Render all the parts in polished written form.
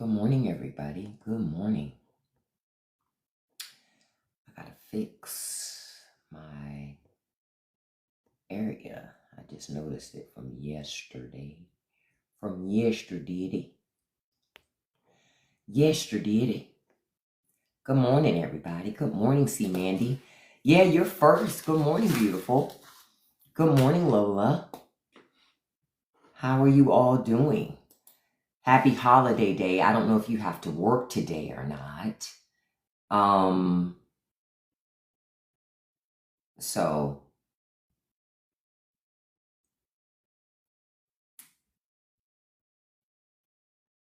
Good morning, everybody. Good morning. I gotta fix my area. I just noticed it from yesterday. Yesterday. Good morning, everybody. Good morning, C. Mandy. Yeah, you're first. Good morning, beautiful. Good morning, Lola. How are you all doing? Happy holiday day. I don't know if you have to work today or not. So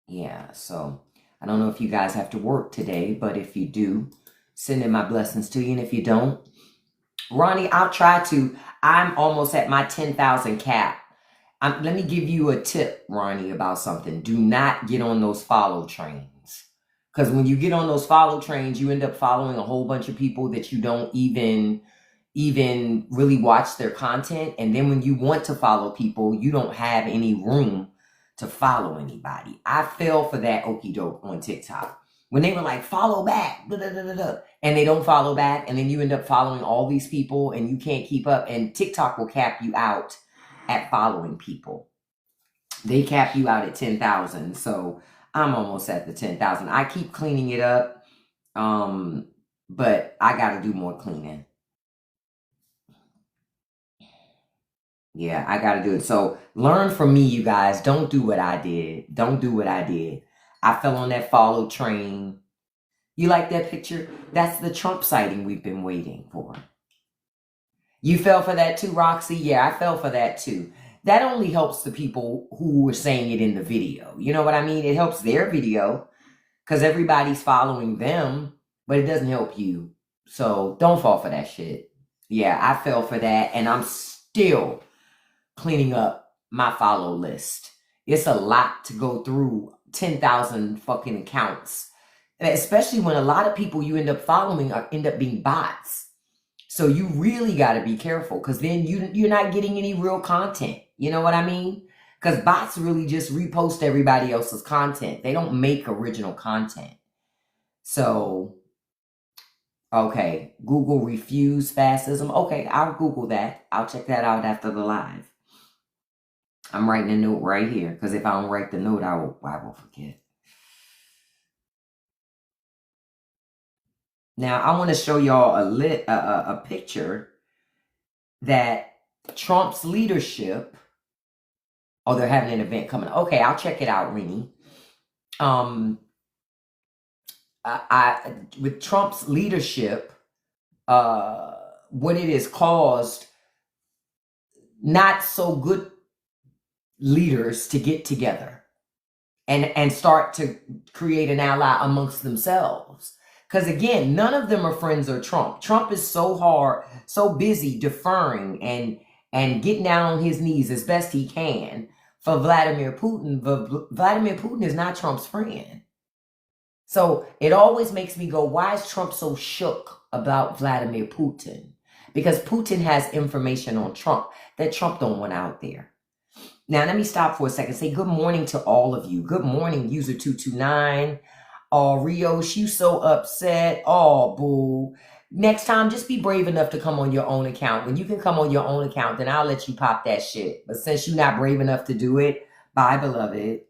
yeah, so I don't know if you guys have to work today, but if you do, send in my blessings to you. And if you don't, Ronnie, I'll try to. I'm almost at my 10,000 cap. Let me give you a tip, Ronnie, about something. Do not get on those follow trains. Because when you get on those follow trains, you end up following a whole bunch of people that you don't even really watch their content. And then when you want to follow people, you don't have any room to follow anybody. I fell for that okie doke on TikTok. When they were like, follow back, and they don't follow back, and then you end up following all these people and you can't keep up, and TikTok will cap you out at following people. They cap you out at 10,000. So I'm almost at the 10,000. I keep cleaning it up, but I got to do more cleaning. Yeah, I got to do it. So learn from me, you guys. Don't do what I did. Don't do what I did. I fell on that follow train. You like that picture? That's the Trump sighting we've been waiting for. You fell for that too, Roxy? Yeah, I fell for that too. That only helps the people who were saying it in the video. You know what I mean? It helps their video because everybody's following them, but it doesn't help you. So don't fall for that shit. Yeah, I fell for that, and I'm still cleaning up my follow list. It's a lot to go through 10,000 fucking accounts, especially when a lot of people you end up following end up being bots. So you really got to be careful because then you're not getting any real content. You know what I mean? Because bots really just repost everybody else's content. They don't make original content. So, okay, Google refuse fascism. Okay, I'll Google that. I'll check that out after the live. I'm writing a note right here because if I don't write the note, I will forget. Now, I want to show y'all a picture that Trump's leadership. Oh, they're having an event coming. Okay, I'll check it out, Rennie. With Trump's leadership, what it has caused not so good leaders to get together and start to create an ally amongst themselves. Because again, none of them are friends of Trump. Trump is so hard, so busy deferring and getting down on his knees as best he can for Vladimir Putin. Vladimir Putin is not Trump's friend. So it always makes me go, why is Trump so shook about Vladimir Putin? Because Putin has information on Trump that Trump don't want out there. Now, let me stop for a second. Say good morning to all of you. Good morning, user 229. Oh, Rios, you so upset. Oh, boo. Next time, just be brave enough to come on your own account. When you can come on your own account, then I'll let you pop that shit. But since you're not brave enough to do it, bye, beloved.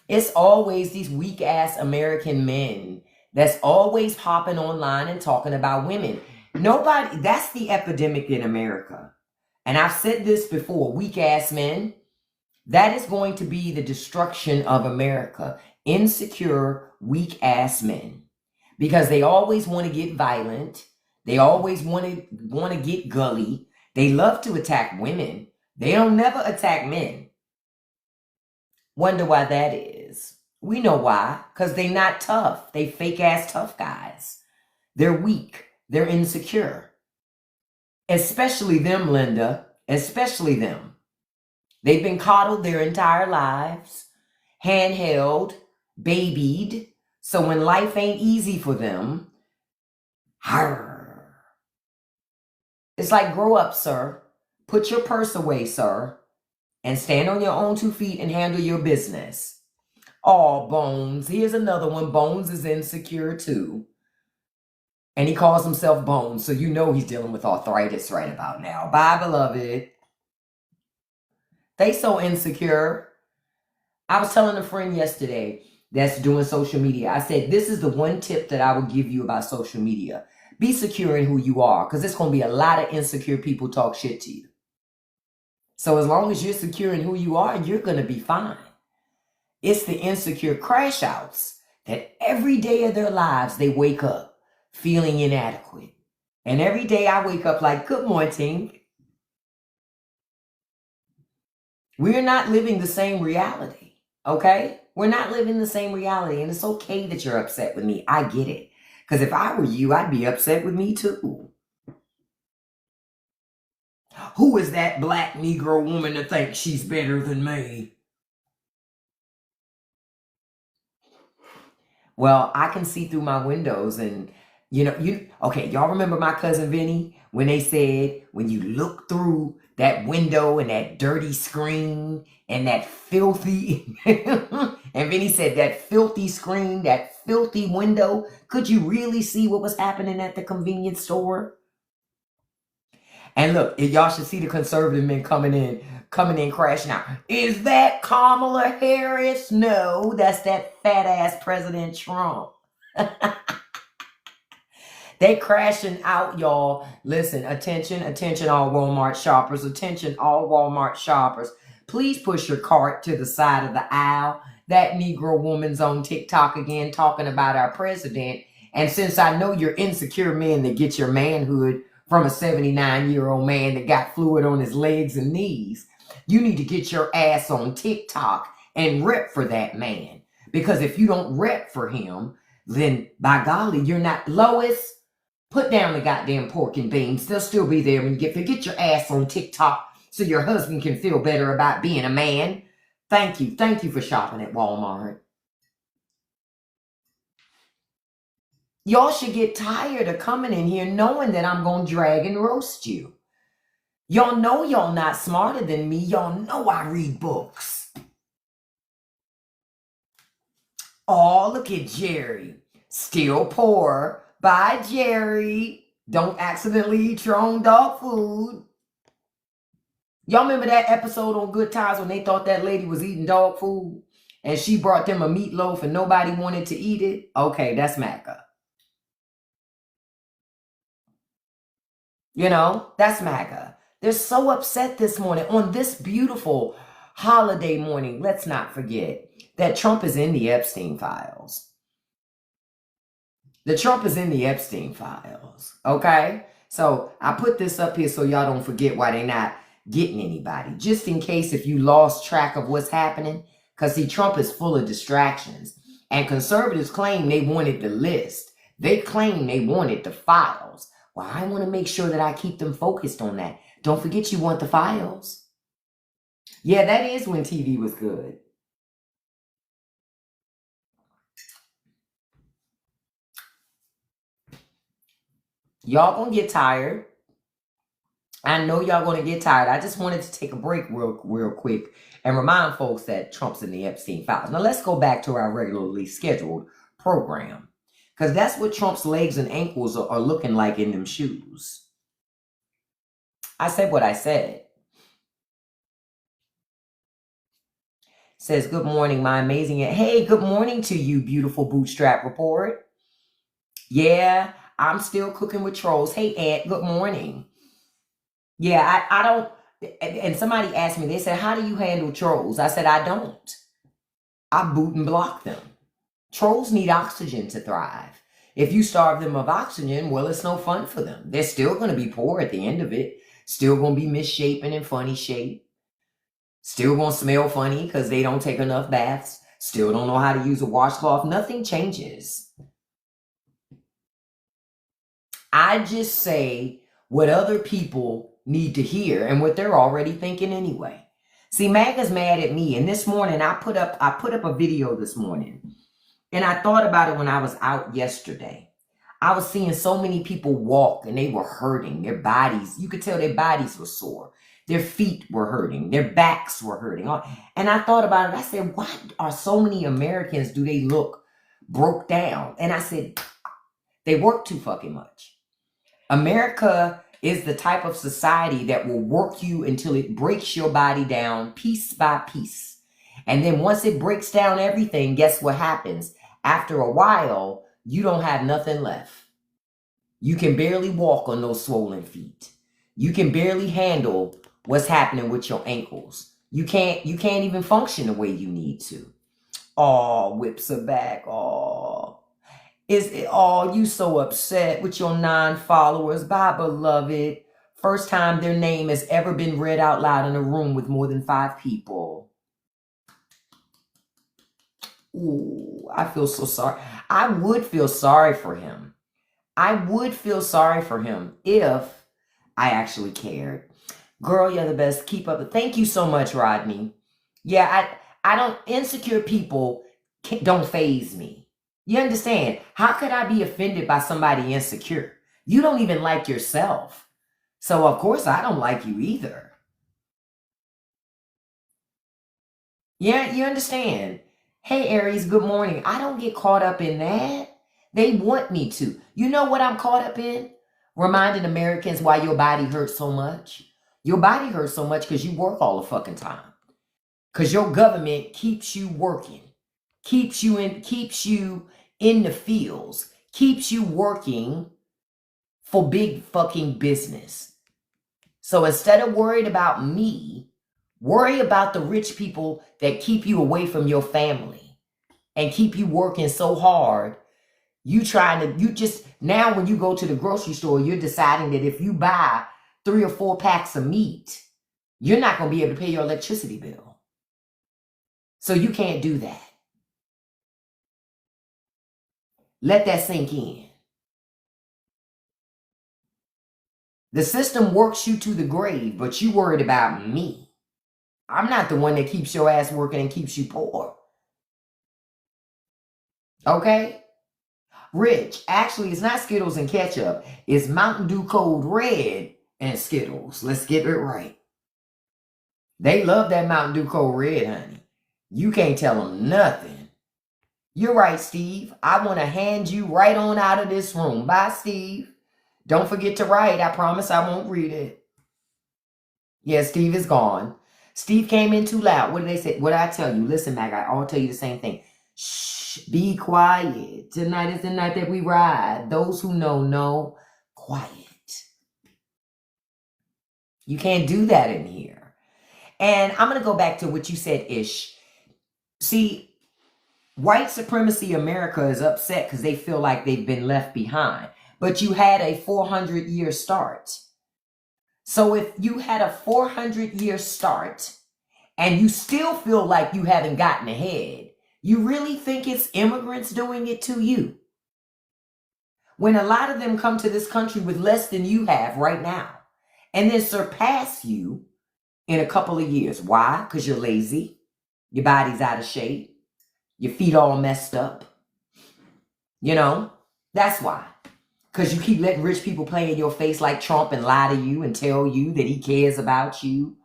It's always these weak-ass American men that's always popping online and talking about women. Nobody, that's the epidemic in America. And I've said this before, weak-ass men, that is going to be the destruction of America. Insecure, weak-ass men. Because they always want to get violent. They always want to get gully. They love to attack women. They don't never attack men. Wonder why that is. We know why. Because they're not tough. They fake-ass tough guys. They're weak. They're insecure. Especially them, Linda. Especially them. They've been coddled their entire lives, handheld, babied. So when life ain't easy for them, it's like, grow up, sir. Put your purse away, sir, and stand on your own 2 feet and handle your business. Oh, Bones. Here's another one. Bones is insecure too. And he calls himself Bones, so you know he's dealing with arthritis right about now. Bye, beloved. They so insecure. I was telling a friend yesterday that's doing social media. I said, this is the one tip that I would give you about social media. Be secure in who you are, because there's going to be a lot of insecure people talk shit to you. So as long as you're secure in who you are, you're going to be fine. It's the insecure crash outs that every day of their lives, they wake up feeling inadequate. And every day I wake up like, good morning. We're not living the same reality, okay? We're not living the same reality, and it's okay that you're upset with me. I get it. Because if I were you, I'd be upset with me too. Who is that black Negro woman to think she's better than me? Well, I can see through my windows and, okay, y'all remember my cousin Vinny when they said, when you look through that window and that dirty screen and that filthy, and Vinny said that filthy screen, that filthy window, could you really see what was happening at the convenience store? And look, y'all should see the conservative men coming in crashing out. Is that Kamala Harris? No, that's that fat ass President Trump. They crashing out, y'all. Listen, attention all Walmart shoppers. Attention all Walmart shoppers. Please push your cart to the side of the aisle. That Negro woman's on TikTok again talking about our president. And since I know you're insecure men that get your manhood from a 79-year-old man that got fluid on his legs and knees, you need to get your ass on TikTok and rep for that man. Because if you don't rep for him, then by golly, you're not. Lois, put down the goddamn pork and beans. They'll still be there when you get your ass on TikTok so your husband can feel better about being a man. Thank you. Thank you for shopping at Walmart. Y'all should get tired of coming in here knowing that I'm going to drag and roast you. Y'all know y'all not smarter than me. Y'all know I read books. Oh, look at Jerry. Still poor. Bye, Jerry. Don't accidentally eat your own dog food. Y'all remember that episode on Good Times when they thought that lady was eating dog food and she brought them a meatloaf and nobody wanted to eat it? Okay, that's MAGA. That's MAGA. They're so upset this morning on this beautiful holiday morning. Let's not forget that Trump is in the Epstein files. The Trump is in the Epstein files, okay? So I put this up here so y'all don't forget why they're not getting anybody. Just in case if you lost track of what's happening, because see, Trump is full of distractions. And conservatives claim they wanted the list. They claim they wanted the files. Well, I want to make sure that I keep them focused on that. Don't forget you want the files. Yeah, that is when TV was good. Y'all gonna get tired. I know y'all gonna get tired. I just wanted to take a break real quick and remind folks that Trump's in the Epstein files. Now let's go back to our regularly scheduled program, because that's what Trump's legs and ankles are looking like in them shoes. I said what I said. Says, good morning, my amazing. Hey, good morning to you, beautiful bootstrap report. Yeah, I'm still cooking with trolls. Hey, Ed, good morning. Yeah, I don't. And somebody asked me, they said, how do you handle trolls? I said, I don't. I boot and block them. Trolls need oxygen to thrive. If you starve them of oxygen, well, it's no fun for them. They're still going to be poor at the end of it. Still going to be misshapen and funny shape. Still going to smell funny because they don't take enough baths. Still don't know how to use a washcloth. Nothing changes. I just say what other people need to hear and what they're already thinking anyway. See, MAGA's mad at me. And this morning, I put up a video this morning. And I thought about it when I was out yesterday. I was seeing so many people walk and they were hurting. Their bodies, you could tell their bodies were sore. Their feet were hurting. Their backs were hurting. And I thought about it. I said, why are so many Americans, do they look broke down? And I said, they work too fucking much. America is the type of society that will work you until it breaks your body down piece by piece. And then once it breaks down everything, guess what happens? After a while, you don't have nothing left. You can barely walk on those swollen feet. You can barely handle what's happening with your ankles. You can't even function the way you need to. Oh, whips are back. Oh. You so upset with your 9 followers. Bye, beloved. First time their name has ever been read out loud in a room with more than 5 people. Ooh, I feel so sorry. I would feel sorry for him. I would feel sorry for him if I actually cared. Girl, you're the best. Keep up. Thank you so much, Rodney. Yeah, I don't, insecure people don't faze me. You understand? How could I be offended by somebody insecure? You don't even like yourself. So of course I don't like you either. Yeah, you understand? Hey, Aries, good morning. I don't get caught up in that. They want me to. You know what I'm caught up in? Reminding Americans why your body hurts so much. Your body hurts so much because you work all the fucking time. Because your government keeps you working. Keeps you in the fields. Keeps you working for big fucking business. So instead of worried about me, worry about the rich people that keep you away from your family and keep you working so hard. Now when you go to the grocery store, you're deciding that if you buy 3 or 4 packs of meat, you're not going to be able to pay your electricity bill. So you can't do that. Let that sink in. The system works you to the grave, but you worried about me. I'm not the one that keeps your ass working and keeps you poor. Okay? Rich, actually, it's not Skittles and ketchup. It's Mountain Dew Code Red and Skittles. Let's get it right. They love that Mountain Dew Code Red, honey. You can't tell them nothing. You're right, Steve. I want to hand you right on out of this room. Bye, Steve. Don't forget to write. I promise I won't read it. Yeah, Steve is gone. Steve came in too loud. What did they say? What did I tell you? Listen, Mag, I'll tell you the same thing. Shh, be quiet. Tonight is the night that we ride. Those who know, quiet. You can't do that in here. And I'm going to go back to what you said, Ish. See, white supremacy America is upset because they feel like they've been left behind. But you had a 400-year start. So if you had a 400-year start and you still feel like you haven't gotten ahead, you really think it's immigrants doing it to you? When a lot of them come to this country with less than you have right now and then surpass you in a couple of years. Why? Because you're lazy. Your body's out of shape. Your feet all messed up. You know, that's why. Because you keep letting rich people play in your face like Trump and lie to you and tell you that he cares about you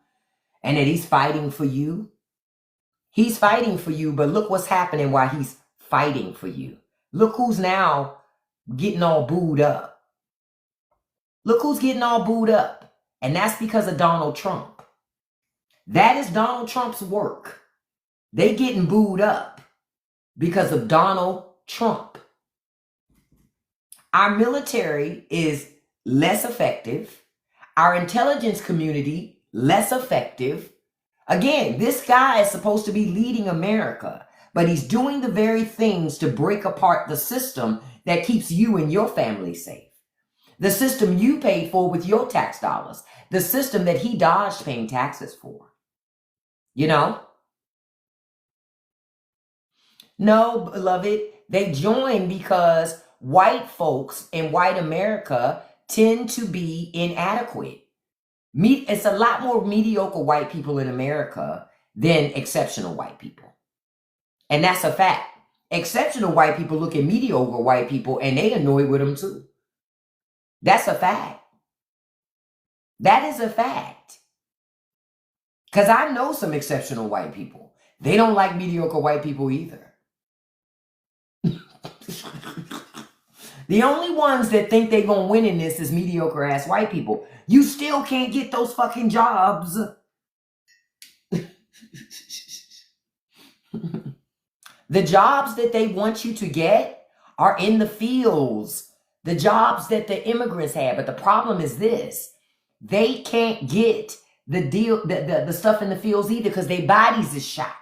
and that he's fighting for you. He's fighting for you, but look what's happening while he's fighting for you. Look who's now getting all booed up. Look who's getting all booed up. And that's because of Donald Trump. That is Donald Trump's work. They getting booed up because of Donald Trump. Our military is less effective. Our intelligence community, less effective. Again, this guy is supposed to be leading America, but he's doing the very things to break apart the system that keeps you and your family safe. The system you paid for with your tax dollars. The system that he dodged paying taxes for. You know? No, beloved, they join because white folks in white America tend to be inadequate. It's a lot more mediocre white people in America than exceptional white people. And that's a fact. Exceptional white people look at mediocre white people and they annoyed with them too. That's a fact. That is a fact. Because I know some exceptional white people. They don't like mediocre white people either. The only ones that think they're going to win in this is mediocre ass white people. You still can't get those fucking jobs. The jobs that they want you to get are in the fields. The jobs that the immigrants have. But the problem is this. They can't get the stuff in the fields either because their bodies is shot.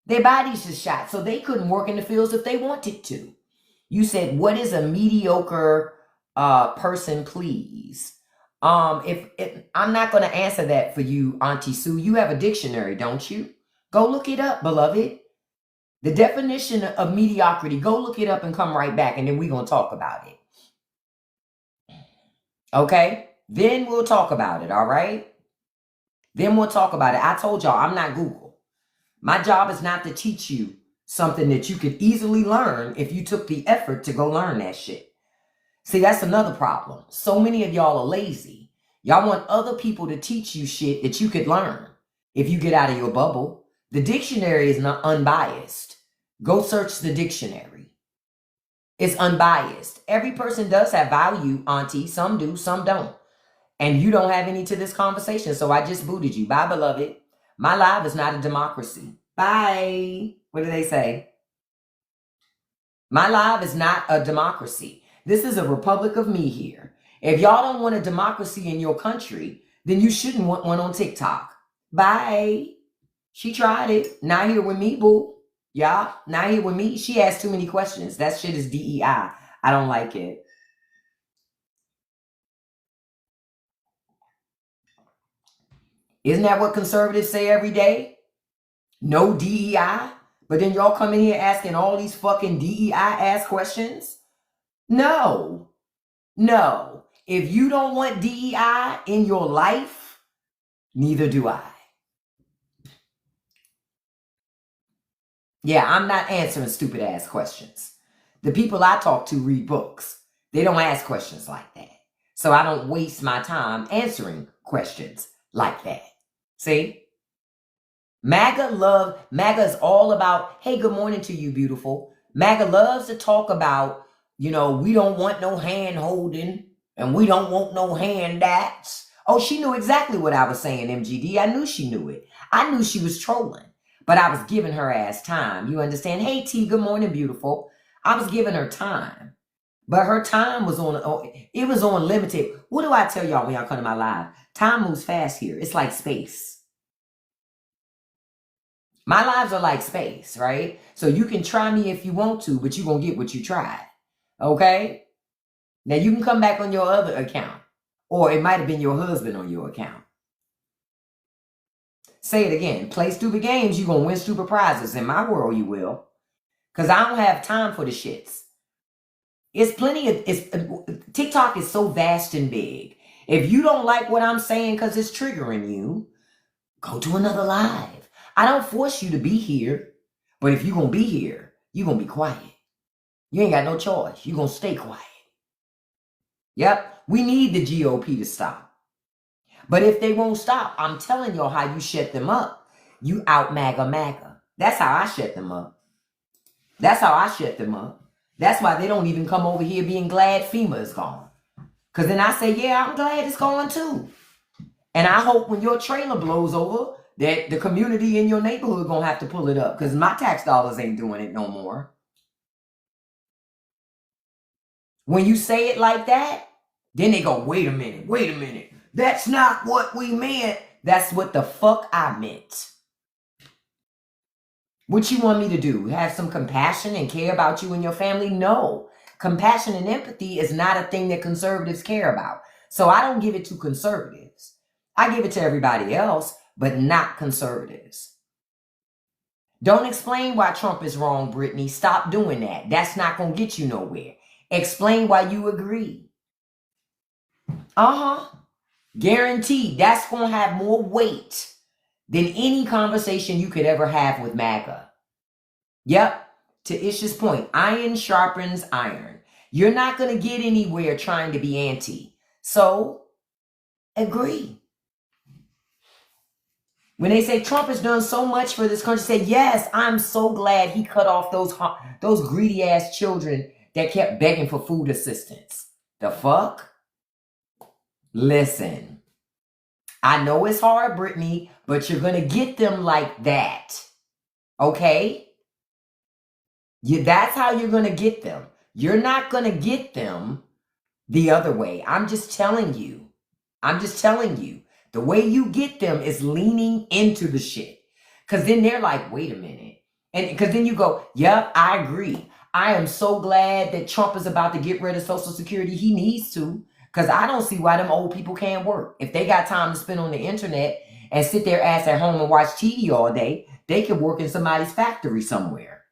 Their bodies is shot. So they couldn't work in the fields if they wanted to. You said, what is a mediocre person, please? If I'm not going to answer that for you, Auntie Sue. You have a dictionary, don't you? Go look it up, beloved. The definition of mediocrity, go look it up and come right back, and then we're going to talk about it. Okay? Then we'll talk about it, all right? Then we'll talk about it. I told y'all, I'm not Google. My job is not to teach you something that you could easily learn if you took the effort to go learn that shit. See, that's another problem. So many of y'all are lazy. Y'all want other people to teach you shit that you could learn if you get out of your bubble. The dictionary is not unbiased. Go search the dictionary. It's unbiased. Every person does have value, Auntie. Some do, some don't. And you don't have any to this conversation, so I just booted you. Bye, beloved. My live is not a democracy. Bye. What do they say? My live is not a democracy. This is a republic of me here. If y'all don't want a democracy in your country, then you shouldn't want one on TikTok. Bye. She tried it. Not here with me, boo. Yeah, not here with me. She asked too many questions. That shit is DEI. I don't like it. Isn't that what conservatives say every day? No DEI? But then y'all come in here asking all these fucking DEI ass questions? No. No. If you don't want DEI in your life, neither do I. Yeah, I'm not answering stupid ass questions. The people I talk to read books. They don't ask questions like that. So I don't waste my time answering questions like that. See? MAGA is all about, hey, good morning to you, beautiful. MAGA loves to talk about, we don't want no hand holding and we don't want no handouts. Oh, she knew exactly what I was saying, MGD. I knew she knew it. I knew she was trolling, but I was giving her ass time. You understand? Hey, T, good morning, beautiful. I was giving her time, but her time was on limited. What do I tell y'all when y'all come to my live? Time moves fast here. It's like space. My lives are like space, right? So you can try me if you want to, but you're going to get what you tried. Okay? Now you can come back on your other account. Or it might have been your husband on your account. Say it again. Play stupid games, you're going to win stupid prizes. In my world, you will. Because I don't have time for the shits. TikTok is so vast and big. If you don't like what I'm saying because it's triggering you, go to another live. I don't force you to be here, but if you're going to be here, you're going to be quiet. You ain't got no choice. You're going to stay quiet. Yep, we need the GOP to stop. But if they won't stop, I'm telling y'all how you shut them up. You out MAGA. That's how I shut them up. That's how I shut them up. That's why they don't even come over here being glad FEMA is gone. Because then I say, yeah, I'm glad it's gone too. And I hope when your trailer blows over, that the community in your neighborhood gonna have to pull it up because my tax dollars ain't doing it no more. When you say it like that, then they go, wait a minute. That's not what we meant. That's what the fuck I meant. What you want me to do? Have some compassion and care about you and your family? No. Compassion and empathy is not a thing that conservatives care about. So I don't give it to conservatives. I give it to everybody else, but not conservatives. Don't explain why Trump is wrong, Brittany. Stop doing that. That's not going to get you nowhere. Explain why you agree. Guaranteed. That's going to have more weight than any conversation you could ever have with MAGA. Yep. to Ish's point, iron sharpens iron. You're not going to get anywhere trying to be anti. So, agree. When they say Trump has done so much for this country, say, yes, I'm so glad he cut off those greedy ass children that kept begging for food assistance. The fuck? Listen, I know it's hard, Brittany, but you're going to get them like that. Okay? That's how you're going to get them. You're not going to get them the other way. I'm just telling you. The way you get them is leaning into the shit. Because then they're like, wait a minute. And because then you go, yep, I agree. I am so glad that Trump is about to get rid of Social Security. He needs to. Because I don't see why them old people can't work. If they got time to spend on the internet and sit their ass at home and watch TV all day, they could work in somebody's factory somewhere.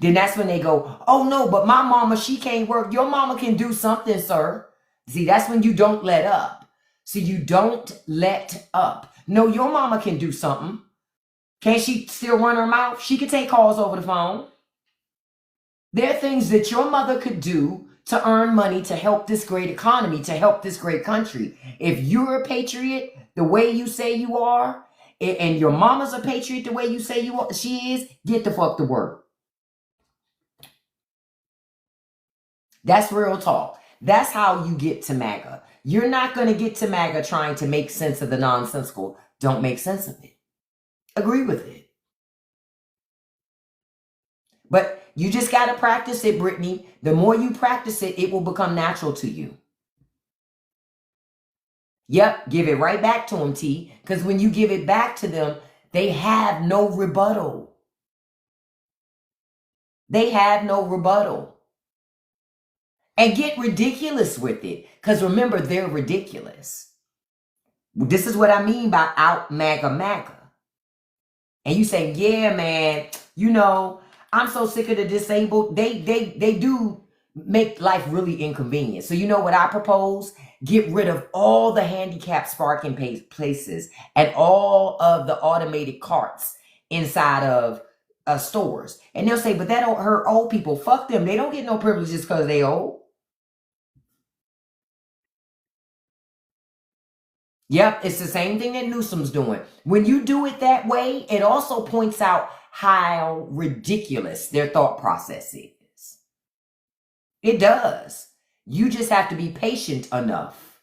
Then that's when they go, oh no, but my mama, she can't work. Your mama can do something, sir. See, that's when you don't let up. So you don't let up. No, your mama can do something. Can't she still run her mouth? She can take calls over the phone. There are things that your mother could do to earn money to help this great economy, to help this great country. If you're a patriot the way you say you are, and your mama's a patriot the way you say she is, get the fuck to work. That's real talk. That's how you get to MAGA. You're not going to get to MAGA trying to make sense of the nonsensical. Don't make sense of it. Agree with it. But you just got to practice it, Brittany. The more you practice it, it will become natural to you. Yep, give it right back to them, T. Because when you give it back to them, they have no rebuttal. They have no rebuttal. And get ridiculous with it. Because remember, they're ridiculous. This is what I mean by out MAGA. And you say, yeah, man, you know, I'm so sick of the disabled. They do make life really inconvenient. So you know what I propose? Get rid of all the handicap parking places and all of the automated carts inside of stores. And they'll say, but that don't hurt old people. Fuck them. They don't get no privileges because they old. Yep, it's the same thing that Newsom's doing. When you do it that way, it also points out how ridiculous their thought process is. It does. You just have to be patient enough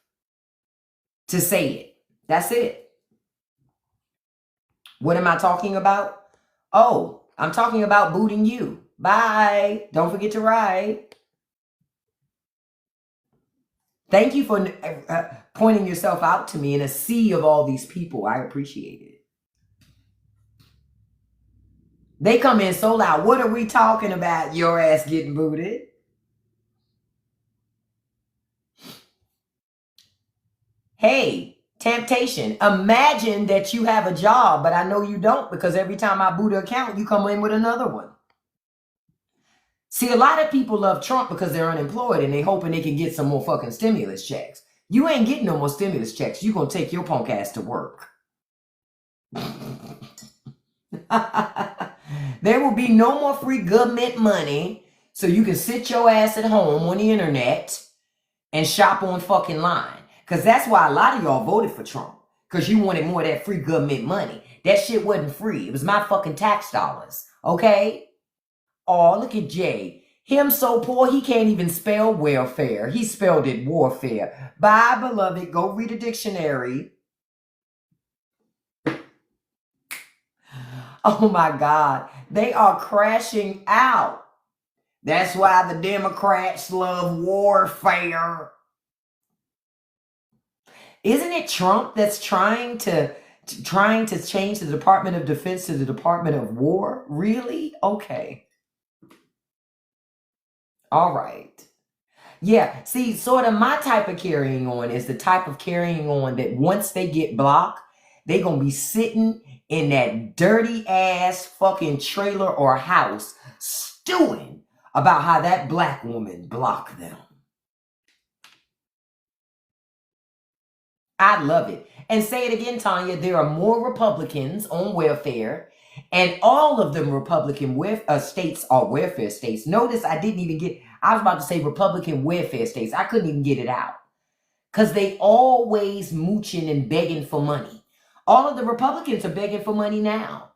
to say it. That's it. What am I talking about? Oh, I'm talking about booting you. Bye. Don't forget to ride. Thank you for pointing yourself out to me in a sea of all these people. I appreciate it. They come in so loud. What are we talking about? Your ass getting booted. Hey, temptation. Imagine that you have a job, but I know you don't because every time I boot an account, you come in with another one. See, a lot of people love Trump because they're unemployed and they hoping they can get some more fucking stimulus checks. You ain't getting no more stimulus checks. You gonna take your punk ass to work. There will be no more free government money so you can sit your ass at home on the internet and shop on fucking line. Because that's why a lot of y'all voted for Trump. Because you wanted more of that free government money. That shit wasn't free. It was my fucking tax dollars. Okay? Oh, look at Jay. Him so poor he can't even spell welfare. He spelled it warfare. Bye, beloved. Go read a dictionary. Oh my God. They are crashing out. That's why the Democrats love warfare. Isn't it Trump that's trying to change the Department of Defense to the Department of War? Really? Okay. All right. Yeah. See, sort of my type of carrying on is the type of carrying on that once they get blocked, they're going to be sitting in that dirty ass fucking trailer or house stewing about how that black woman blocked them. I love it. And say it again, Tanya, there are more Republicans on welfare And all of them Republican states are welfare states. Notice I was about to say Republican welfare states. I couldn't even get it out. Because they always mooching and begging for money. All of the Republicans are begging for money now.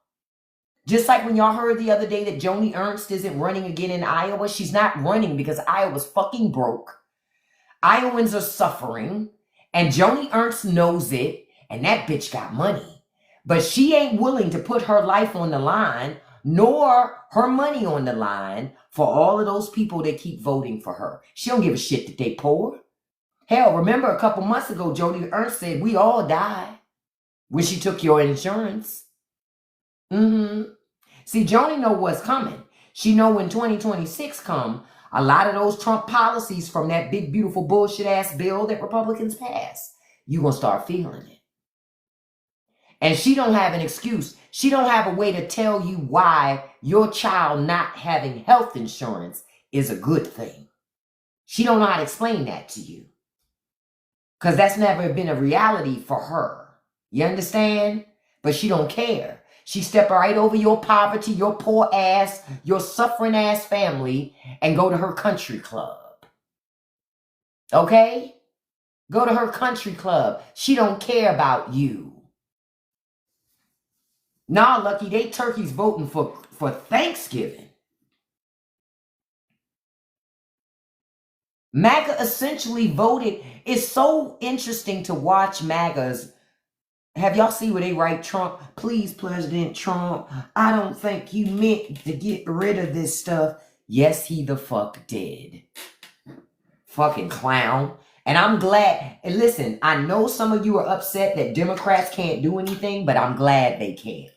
Just like when y'all heard the other day that Joni Ernst isn't running again in Iowa. She's not running because Iowa's fucking broke. Iowans are suffering. And Joni Ernst knows it. And that bitch got money. But she ain't willing to put her life on the line, nor her money on the line for all of those people that keep voting for her. She don't give a shit that they poor. Hell, remember a couple months ago, Joni Ernst said, we all die when she took your insurance. See, Joni know what's coming. She know when 2026 come, a lot of those Trump policies from that big, beautiful bullshit ass bill that Republicans pass, you gonna start feeling it. And she don't have an excuse. She don't have a way to tell you why your child not having health insurance is a good thing. She don't know how to explain that to you. Because that's never been a reality for her. You understand? But she don't care. She step right over your poverty, your poor ass, your suffering ass family, and go to her country club. Okay? Go to her country club. She don't care about you. Nah, Lucky, they turkeys voting for Thanksgiving. MAGA essentially voted. It's so interesting to watch MAGAs. Have y'all seen where they write Trump? Please, President Trump, I don't think you meant to get rid of this stuff. Yes, he the fuck did. Fucking clown. And I'm glad. And listen, I know some of you are upset that Democrats can't do anything, but I'm glad they can't.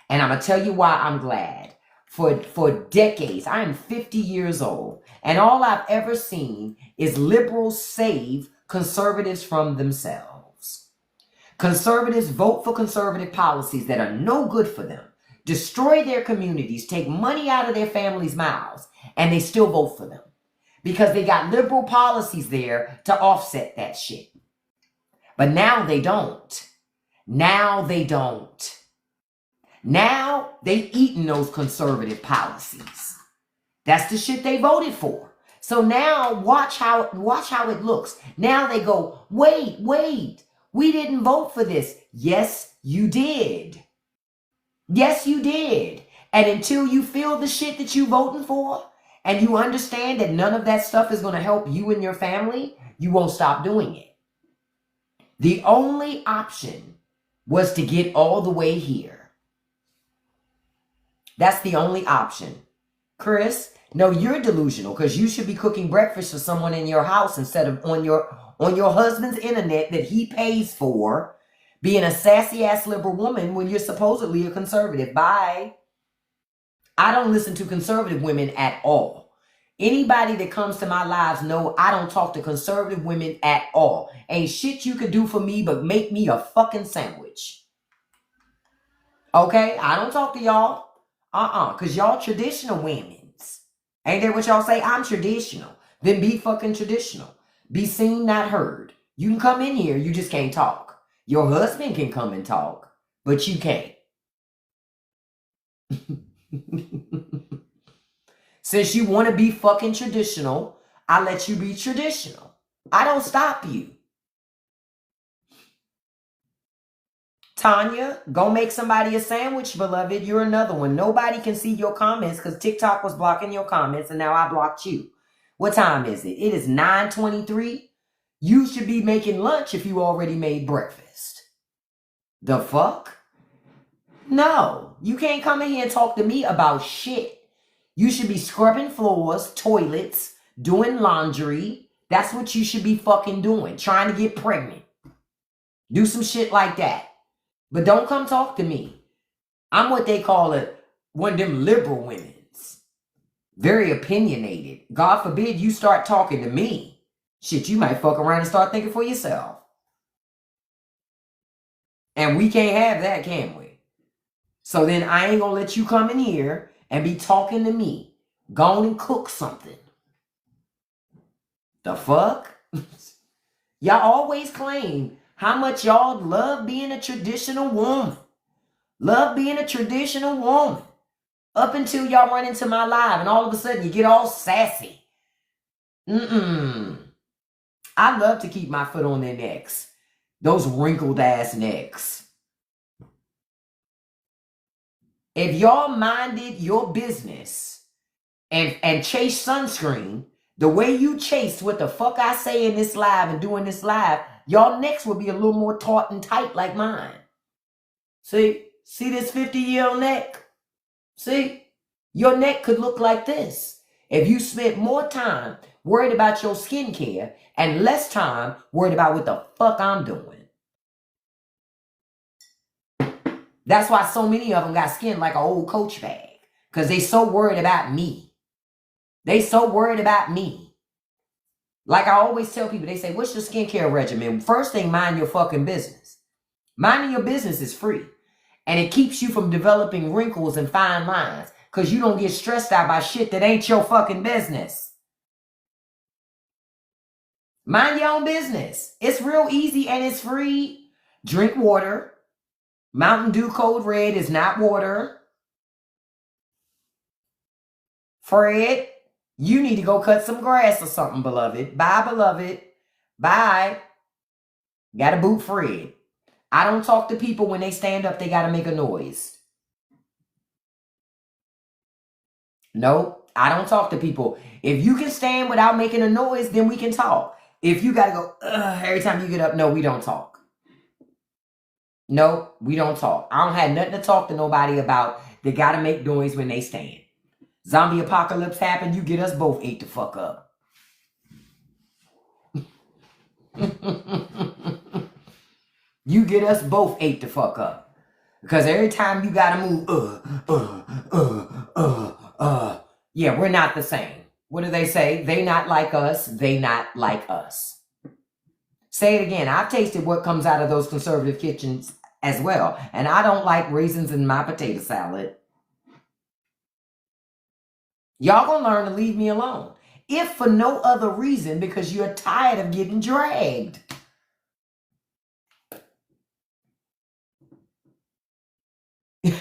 And I'm going to tell you why I'm glad. For decades, I am 50 years old, and all I've ever seen is liberals save conservatives from themselves. Conservatives vote for conservative policies that are no good for them, destroy their communities, take money out of their families' mouths, and they still vote for them because they got liberal policies there to offset that shit. But now they don't. Now they don't. Now they eating those conservative policies. That's the shit they voted for. So now watch how it looks. Now they go, wait, we didn't vote for this. Yes, you did. Yes, you did. And until you feel the shit that you voting for, and you understand that none of that stuff is going to help you and your family, you won't stop doing it. The only option was to get all the way here. That's the only option. Chris, no, you're delusional because you should be cooking breakfast for someone in your house instead of on your husband's internet that he pays for, being a sassy ass liberal woman when you're supposedly a conservative. Bye. I don't listen to conservative women at all. Anybody that comes to my lives know I don't talk to conservative women at all. Ain't shit you could do for me but make me a fucking sandwich. Okay? I don't talk to y'all. Because y'all traditional women's. Ain't that what y'all say? I'm traditional. Then be fucking traditional. Be seen, not heard. You can come in here, you just can't talk. Your husband can come and talk, but you can't. Since you want to be fucking traditional, I let you be traditional. I don't stop you. Tanya, go make somebody a sandwich, beloved. You're another one. Nobody can see your comments because TikTok was blocking your comments and now I blocked you. What time is it? It is 9:23. You should be making lunch if you already made breakfast. The fuck? No, you can't come in here and talk to me about shit. You should be scrubbing floors, toilets, doing laundry. That's what you should be fucking doing. Trying to get pregnant. Do some shit like that. But don't come talk to me. I'm what they call one of them liberal women's. Very opinionated. God forbid you start talking to me. Shit, you might fuck around and start thinking for yourself. And we can't have that, can we? So then I ain't gonna let you come in here and be talking to me. Go on and cook something. The fuck? Y'all always claim how much y'all love being a traditional woman. Love being a traditional woman. Up until y'all run into my live and all of a sudden you get all sassy. I love to keep my foot on their necks. Those wrinkled ass necks. If y'all minded your business and chase sunscreen the way you chase what the fuck I say in this live and doing this live, y'all necks would be a little more taut and tight like mine. See this 50-year-old neck? See? Your neck could look like this if you spent more time worried about your skincare and less time worried about what the fuck I'm doing. That's why so many of them got skin like an old Coach bag, because they so worried about me. They so worried about me. Like I always tell people, they say, what's your skincare regimen? First thing, mind your fucking business. Minding your business is free. And it keeps you from developing wrinkles and fine lines, because you don't get stressed out by shit that ain't your fucking business. Mind your own business. It's real easy and it's free. Drink water. Mountain Dew Code Red is not water. Fred, you need to go cut some grass or something, beloved. Bye, beloved. Bye. Gotta boot Fred. I don't talk to people when they stand up, they gotta make a noise. Nope, I don't talk to people. If you can stand without making a noise, then we can talk. If you gotta go, every time you get up, no, we don't talk. No, we don't talk. I don't have nothing to talk to nobody about. They gotta make noise when they stand. Zombie apocalypse happen, you get us both ate the fuck up. You get us both ate the fuck up. Because every time you gotta move, yeah, we're not the same. What do they say? They not like us, they not like us. Say it again. I've tasted what comes out of those conservative kitchens as well. And I don't like raisins in my potato salad. Y'all gonna learn to leave me alone. If for no other reason, because you're tired of getting dragged.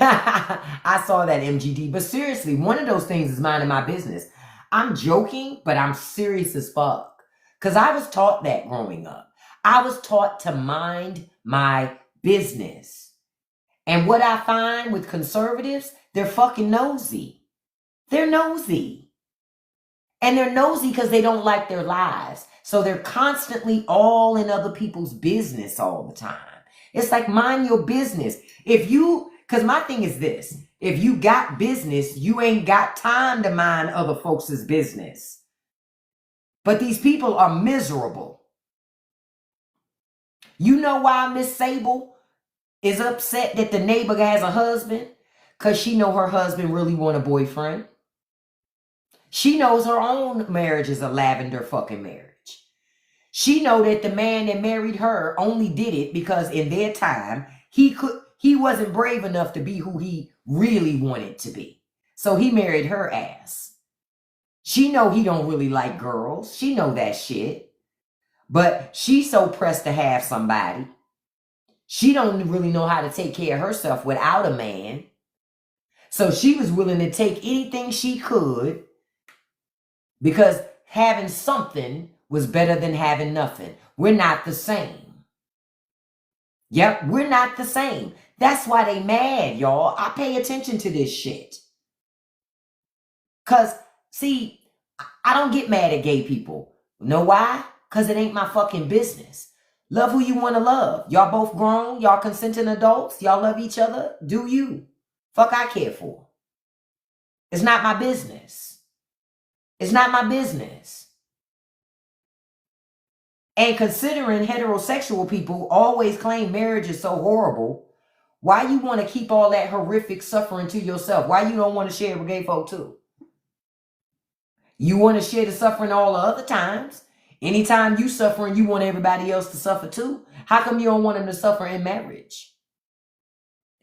I saw that, MGD. But seriously, one of those things is minding my business. I'm joking, but I'm serious as fuck. Because I was taught that growing up. I was taught to mind my business. And what I find with conservatives, they're fucking nosy. They're nosy. And they're nosy because they don't like their lives. So they're constantly all in other people's business all the time. It's like, mind your business. Because my thing is this. If you got business, you ain't got time to mind other folks' business. But these people are miserable. You know why Miss Sable is upset that the neighbor has a husband? Because she know her husband really want a boyfriend. She knows her own marriage is a lavender fucking marriage. She know that the man that married her only did it because in their time, he wasn't brave enough to be who he really wanted to be. So he married her ass. She know he don't really like girls. She know that shit. But she's so pressed to have somebody. She don't really know how to take care of herself without a man. So she was willing to take anything she could because having something was better than having nothing. We're not the same. Yep, we're not the same. That's why they mad, y'all. I pay attention to this shit. Because, see, I don't get mad at gay people. Know why? Because it ain't my fucking business. Love who you want to love. Y'all both grown. Y'all consenting adults. Y'all love each other. Do you? Fuck I care for. It's not my business. It's not my business. And considering heterosexual people always claim marriage is so horrible, why you want to keep all that horrific suffering to yourself? Why you don't want to share it with gay folk too? You want to share the suffering all the other times. Anytime you suffering, you want everybody else to suffer too. How come you don't want them to suffer in marriage?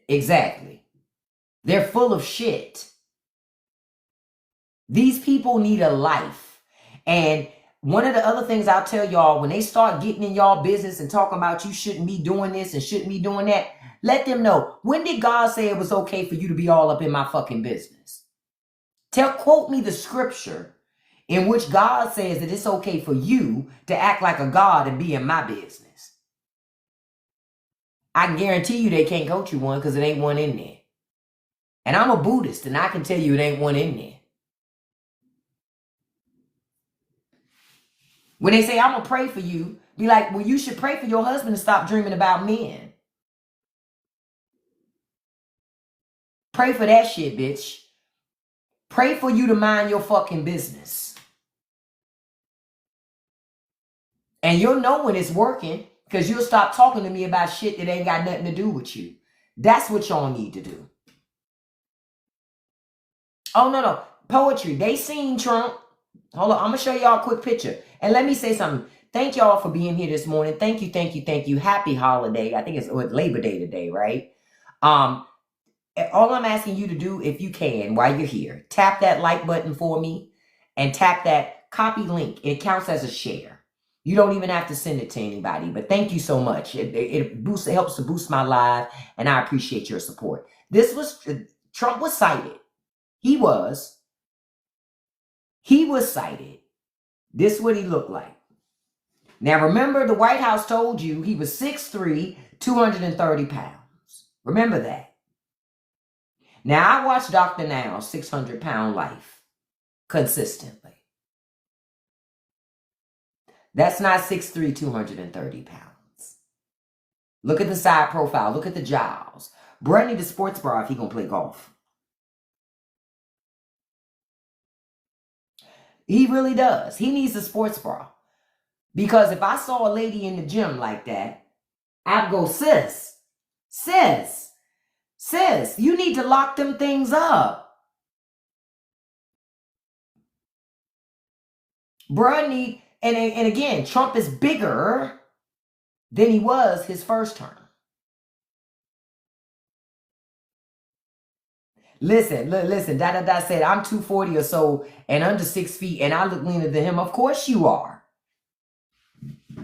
Exactly. They're full of shit. These people need a life. And one of the other things I'll tell y'all, when they start getting in y'all business and talking about you shouldn't be doing this and shouldn't be doing that, Let them know. When did God say it was okay for you to be all up in my fucking business? Quote me the scripture in which God says that it's okay for you to act like a God and be in my business. I can guarantee you they can't coach you one because it ain't one in there. And I'm a Buddhist, and I can tell you it ain't one in there. When they say, I'm going to pray for you, be like, well, you should pray for your husband to stop dreaming about men. Pray for that shit, bitch. Pray for you to mind your fucking business. And you'll know when it's working because you'll stop talking to me about shit that ain't got nothing to do with you. That's what y'all need to do. Oh, no. Poetry. They seen Trump. Hold on. I'm going to show y'all a quick picture. And let me say something. Thank y'all for being here this morning. Thank you. Happy holiday. I think it's Labor Day today, right? All I'm asking you to do, if you can, while you're here, tap that like button for me and tap that copy link. It counts as a share. You don't even have to send it to anybody, but thank you so much. It helps to boost my live, and I appreciate your support. Trump was cited. He was cited. This is what he looked like. Now, remember, the White House told you he was 6'3", 230 pounds. Remember that. Now, I watch Dr. Now's 600-pound life consistently. That's not 6'3", 230 pounds. Look at the side profile. Look at the jowls. Brett need a sports bra if he gonna play golf. He really does. He needs a sports bra. Because if I saw a lady in the gym like that, I'd go, sis, you need to lock them things up. Bruh need, and again, Trump is bigger than he was his first term. Listen, da said, I'm 240 or so and under 6 feet and I look leaner than him. Of course you are.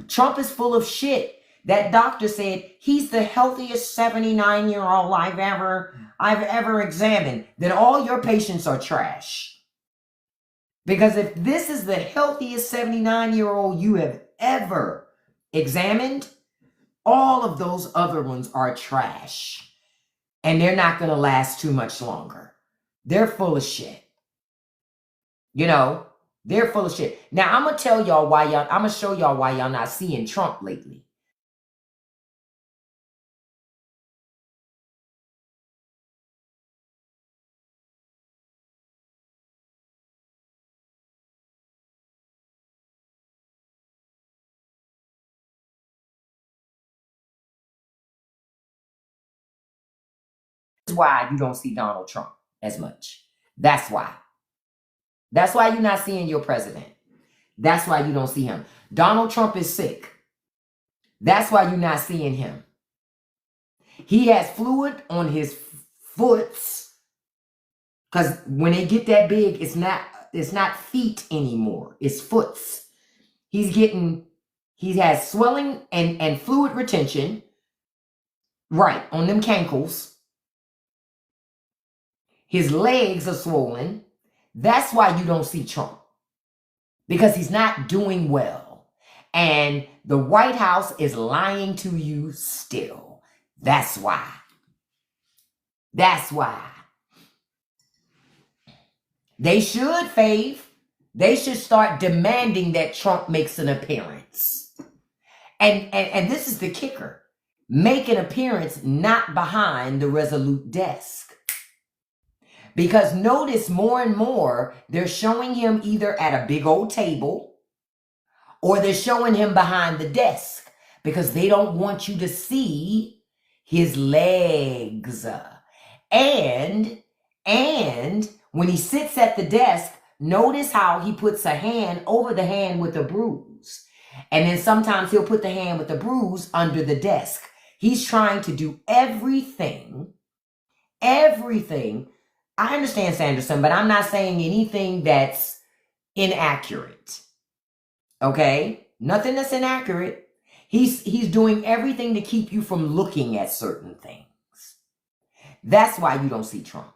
Trump is full of shit. That doctor said he's the healthiest 79-year-old I've ever examined. Then all your patients are trash. Because if this is the healthiest 79-year-old you have ever examined, all of those other ones are trash. And they're not going to last too much longer. They're full of shit. You know, they're full of shit. Now, I'm going to tell y'all why I'm going to show y'all why y'all not seeing Trump lately. This is why you don't see Donald Trump as much. That's why. That's why you're not seeing your president. That's why you don't see him. Donald Trump is sick. That's why you're not seeing him. He has fluid on his foots. Because when they get that big, it's not feet anymore. It's foots. He has swelling and fluid retention. Right, on them cankles. His legs are swollen. That's why you don't see Trump. Because he's not doing well. And the White House is lying to you still. That's why. That's why. They should, Fave. They should start demanding that Trump makes an appearance. And this is the kicker. Make an appearance not behind the Resolute desk. Because notice more and more, they're showing him either at a big old table or they're showing him behind the desk because they don't want you to see his legs. And when he sits at the desk, notice how he puts a hand over the hand with a bruise. And then sometimes he'll put the hand with the bruise under the desk. He's trying to do everything. I understand, Sanderson, but I'm not saying anything that's inaccurate. Okay? Nothing that's inaccurate. He's doing everything to keep you from looking at certain things. That's why you don't see Trump.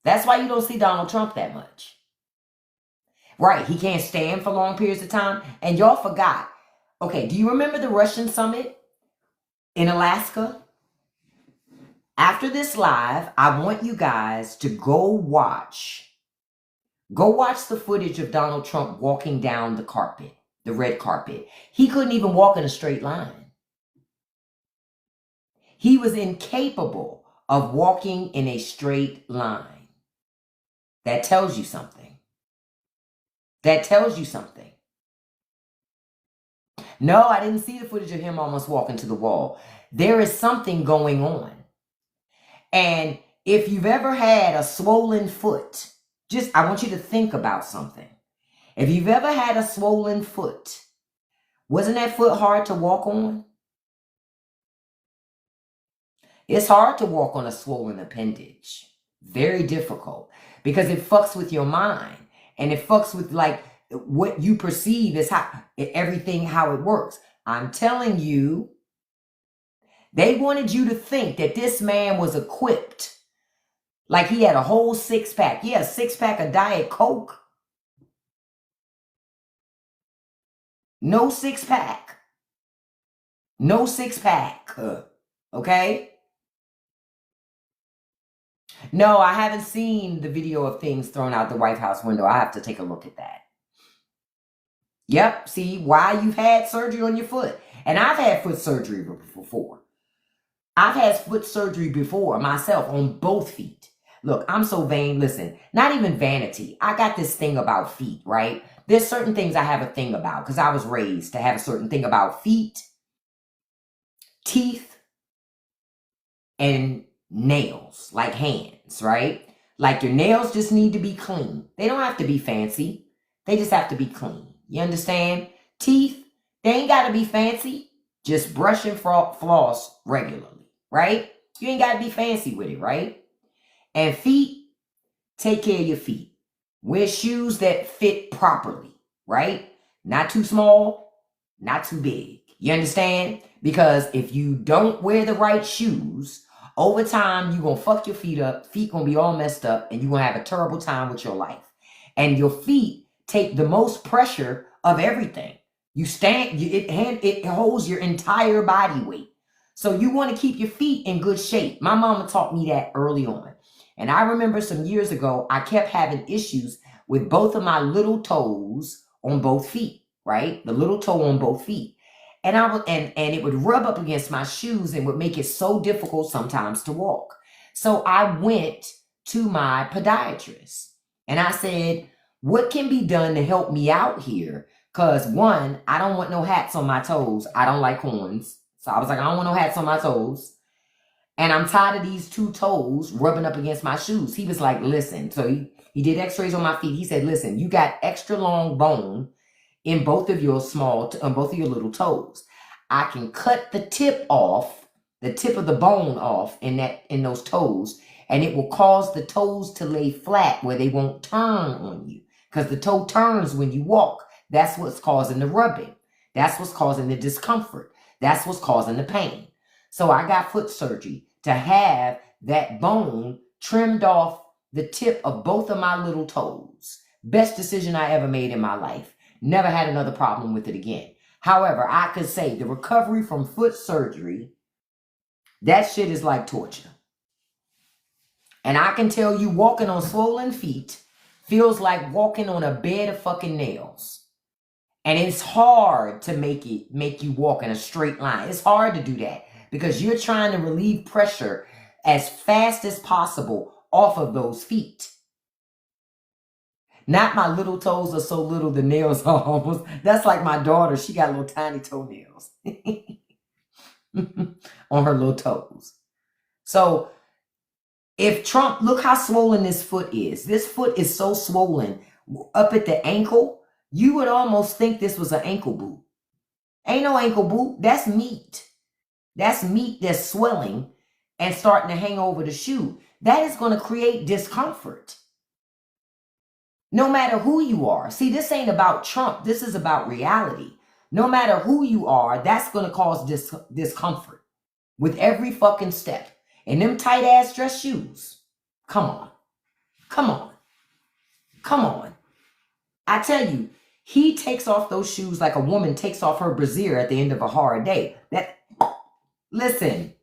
That's why you don't see Donald Trump that much. Right, he can't stand for long periods of time. And y'all forgot. Okay, do you remember the Russian summit in Alaska? After this live, I want you guys to go watch the footage of Donald Trump walking down the carpet, the red carpet. He couldn't even walk in a straight line. He was incapable of walking in a straight line. That tells you something. That tells you something. No, I didn't see the footage of him almost walking to the wall. There is something going on. And if you've ever had a swollen foot, I want you to think about something. If you've ever had a swollen foot, wasn't that foot hard to walk on? It's hard to walk on a swollen appendage. Very difficult because it fucks with your mind and it fucks with like what you perceive as how it works. I'm telling you, they wanted you to think that this man was equipped like he had a whole six-pack. He had a six-pack of Diet Coke. No six-pack. No six-pack. Okay? No, I haven't seen the video of things thrown out the White House window. I have to take a look at that. Yep, see why you've had surgery on your foot. And I've had foot surgery before. I've had foot surgery before myself on both feet. Look, I'm so vain. Listen, not even vanity. I got this thing about feet, right? There's certain things I have a thing about because I was raised to have a certain thing about feet, teeth, and nails, like hands, right? Like your nails just need to be clean. They don't have to be fancy. They just have to be clean. You understand? Teeth, they ain't got to be fancy. Just brush and floss regularly, right? You ain't got to be fancy with it, right? And feet, take care of your feet. Wear shoes that fit properly, right? Not too small, not too big. You understand? Because if you don't wear the right shoes, over time, you're going to fuck your feet up. Feet going to be all messed up, and you're going to have a terrible time with your life. And your feet take the most pressure of everything. You stand, it holds your entire body weight. So you want to keep your feet in good shape. My mama taught me that early on. And I remember some years ago, I kept having issues with both of my little toes on both feet, right? The little toe on both feet. And it would rub up against my shoes and would make it so difficult sometimes to walk. So I went to my podiatrist and I said, what can be done to help me out here? Because one, I don't want no hats on my toes. I don't like horns. So I was like, I don't want no hats on my toes. And I'm tired of these two toes rubbing up against my shoes. He was like, listen. So he did x-rays on my feet. He said, listen, you got extra long bone in both of your both of your little toes. I can cut the tip off, the tip of the bone off in those toes, and it will cause the toes to lay flat where they won't turn on you. Because the toe turns when you walk. That's what's causing the rubbing. That's what's causing the discomfort. That's what's causing the pain. So I got foot surgery to have that bone trimmed off the tip of both of my little toes. Best decision I ever made in my life. Never had another problem with it again. However, I could say the recovery from foot surgery, that shit is like torture. And I can tell you walking on swollen feet feels like walking on a bed of fucking nails. And it's hard to make you walk in a straight line. It's hard to do that because you're trying to relieve pressure as fast as possible off of those feet. Not my little toes are so little, the nails are almost, that's like my daughter. She got little tiny toenails on her little toes. So if Trump, look how swollen this foot is. This foot is so swollen up at the ankle. You would almost think this was an ankle boot. Ain't no ankle boot. That's meat. That's meat that's swelling and starting to hang over the shoe. That is going to create discomfort. No matter who you are. See, this ain't about Trump. This is about reality. No matter who you are, that's going to cause discomfort with every fucking step. and them tight ass dress shoes. Come on. Come on. Come on. I tell you, he takes off those shoes like a woman takes off her brassiere at the end of a hard day. Listen.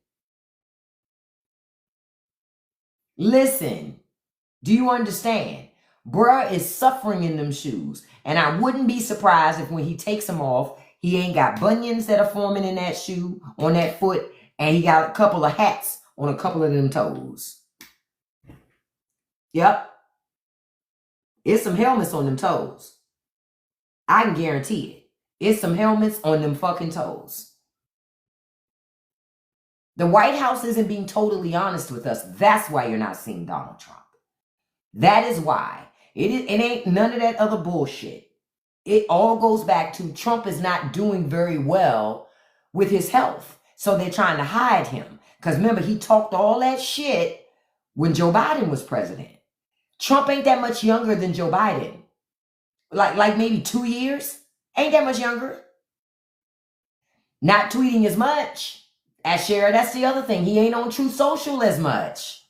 Do you understand? Bruh is suffering in them shoes. And I wouldn't be surprised if when he takes them off, he ain't got bunions that are forming in that shoe, on that foot, and he got a couple of hats on a couple of them toes. Yep. It's some helmets on them toes. I can guarantee it. It's some helmets on them fucking toes. The White House isn't being totally honest with us. That's why you're not seeing Donald Trump. That is why. It ain't none of that other bullshit. It all goes back to Trump is not doing very well with his health. So they're trying to hide him. Because remember, he talked all that shit when Joe Biden was president. Trump ain't that much younger than Joe Biden. Like maybe 2 years. Ain't that much younger. Not tweeting as much. As Shara, that's the other thing. He ain't on Truth Social as much.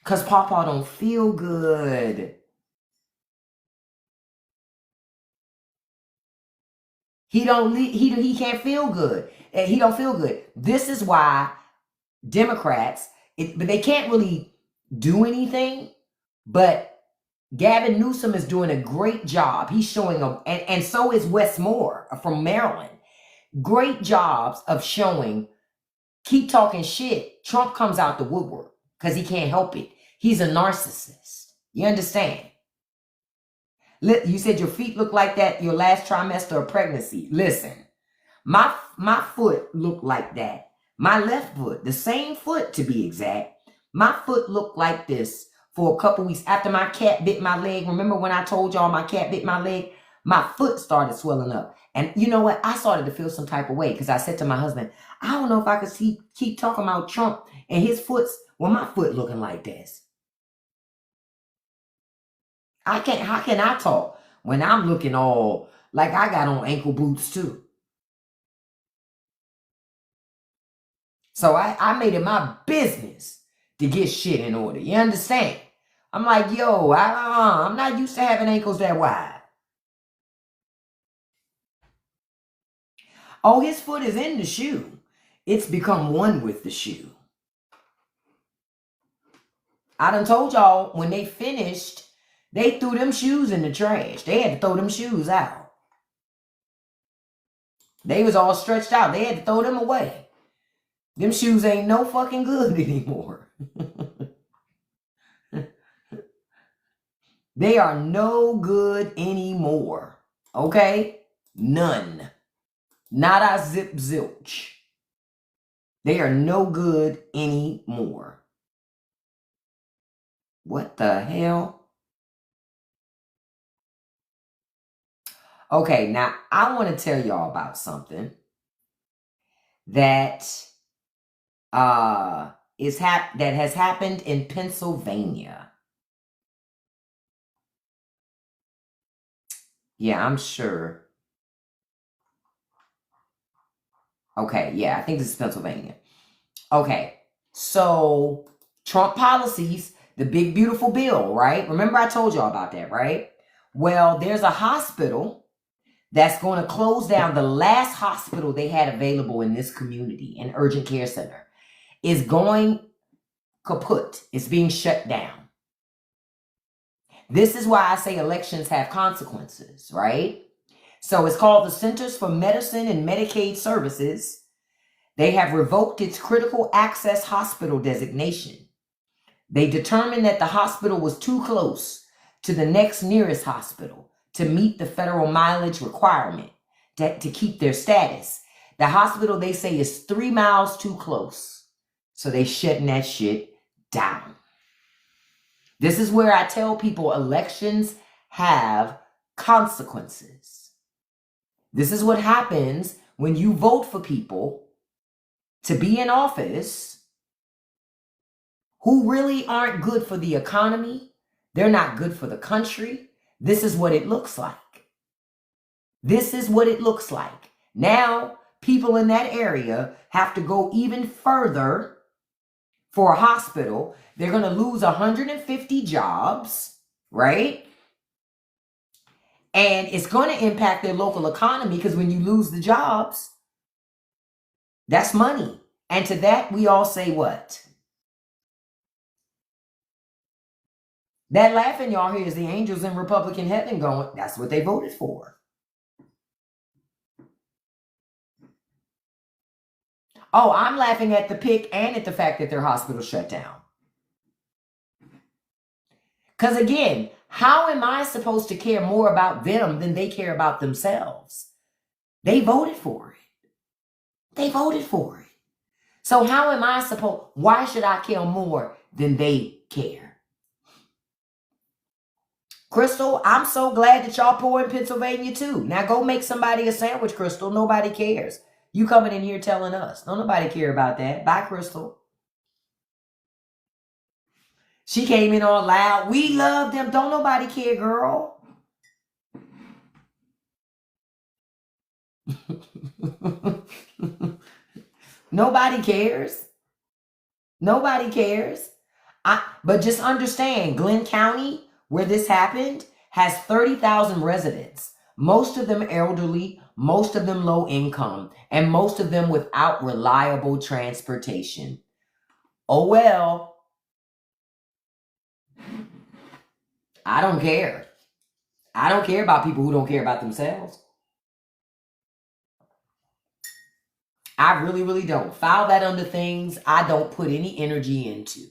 Because Pawpaw don't feel good. He can't feel good. He don't feel good. This is why Democrats, but they can't really do anything. But Gavin Newsom is doing a great job. He's showing and so is Wes Moore from Maryland. Great jobs of showing, keep talking shit. Trump comes out the woodwork because he can't help it. He's a narcissist. You understand? You said your feet look like that your last trimester of pregnancy. Listen, my foot looked like that. My left foot, the same foot to be exact, my foot looked like this for a couple weeks after my cat bit my leg. Remember when I told y'all my cat bit my leg? My foot started swelling up. And you know what? I started to feel some type of way because I said to my husband, I don't know if I could keep talking about Trump and his foot's, well, my foot looking like this. How can I talk when I'm looking all like I got on ankle boots too? So I made it my business to get shit in order. You understand? I'm like, yo, I'm not used to having ankles that wide. Oh, his foot is in the shoe. It's become one with the shoe. I done told y'all when they finished, they threw them shoes in the trash. They had to throw them shoes out. They was all stretched out. They had to throw them away. Them shoes ain't no fucking good anymore. They are no good anymore. Okay? None. Not a zip zilch. They are no good anymore. What the hell? Okay, now I want to tell y'all about something that that has happened in Pennsylvania. Yeah, I'm sure. Okay, yeah, I think this is Pennsylvania. Okay, so Trump policies, the big beautiful bill, right? Remember I told y'all about that, right? Well, there's a hospital that's going to close down. The last hospital they had available in this community, an urgent care center, is going kaput. It's being shut down. This is why I say elections have consequences, right? So it's called the Centers for Medicine and Medicaid Services. They have revoked its critical access hospital designation. They determined that the hospital was too close to the next nearest hospital to meet the federal mileage requirement to keep their status. The hospital, they say, is 3 miles too close. So they shutting that shit down. This is where I tell people elections have consequences. This is what happens when you vote for people to be in office who really aren't good for the economy. They're not good for the country. This is what it looks like. This is what it looks like. Now, people in that area have to go even further for a hospital. They're going to lose 150 jobs, right? And it's going to impact their local economy, because when you lose the jobs, that's money. And to that, we all say what? That laughing y'all hear is the angels in Republican heaven going, that's what they voted for. Oh, I'm laughing at the pick and at the fact that their hospital shut down. Because again, how am I supposed to care more about them than they care about themselves? They voted for it. They voted for it. So how am I supposed, why should I care more than they care? Crystal, I'm so glad that y'all poor in Pennsylvania too. Now go make somebody a sandwich, Crystal. Nobody cares. You coming in here telling us. Don't nobody care about that. Bye, Crystal. She came in all loud. We love them. Don't nobody care, girl. Nobody cares. Nobody cares. But just understand, Glenn County, where this happened, has 30,000 residents. Most of them elderly, most of them low income, and most of them without reliable transportation. Oh well. I don't care. I don't care about people who don't care about themselves. I really, really don't. File that under things I don't put any energy into.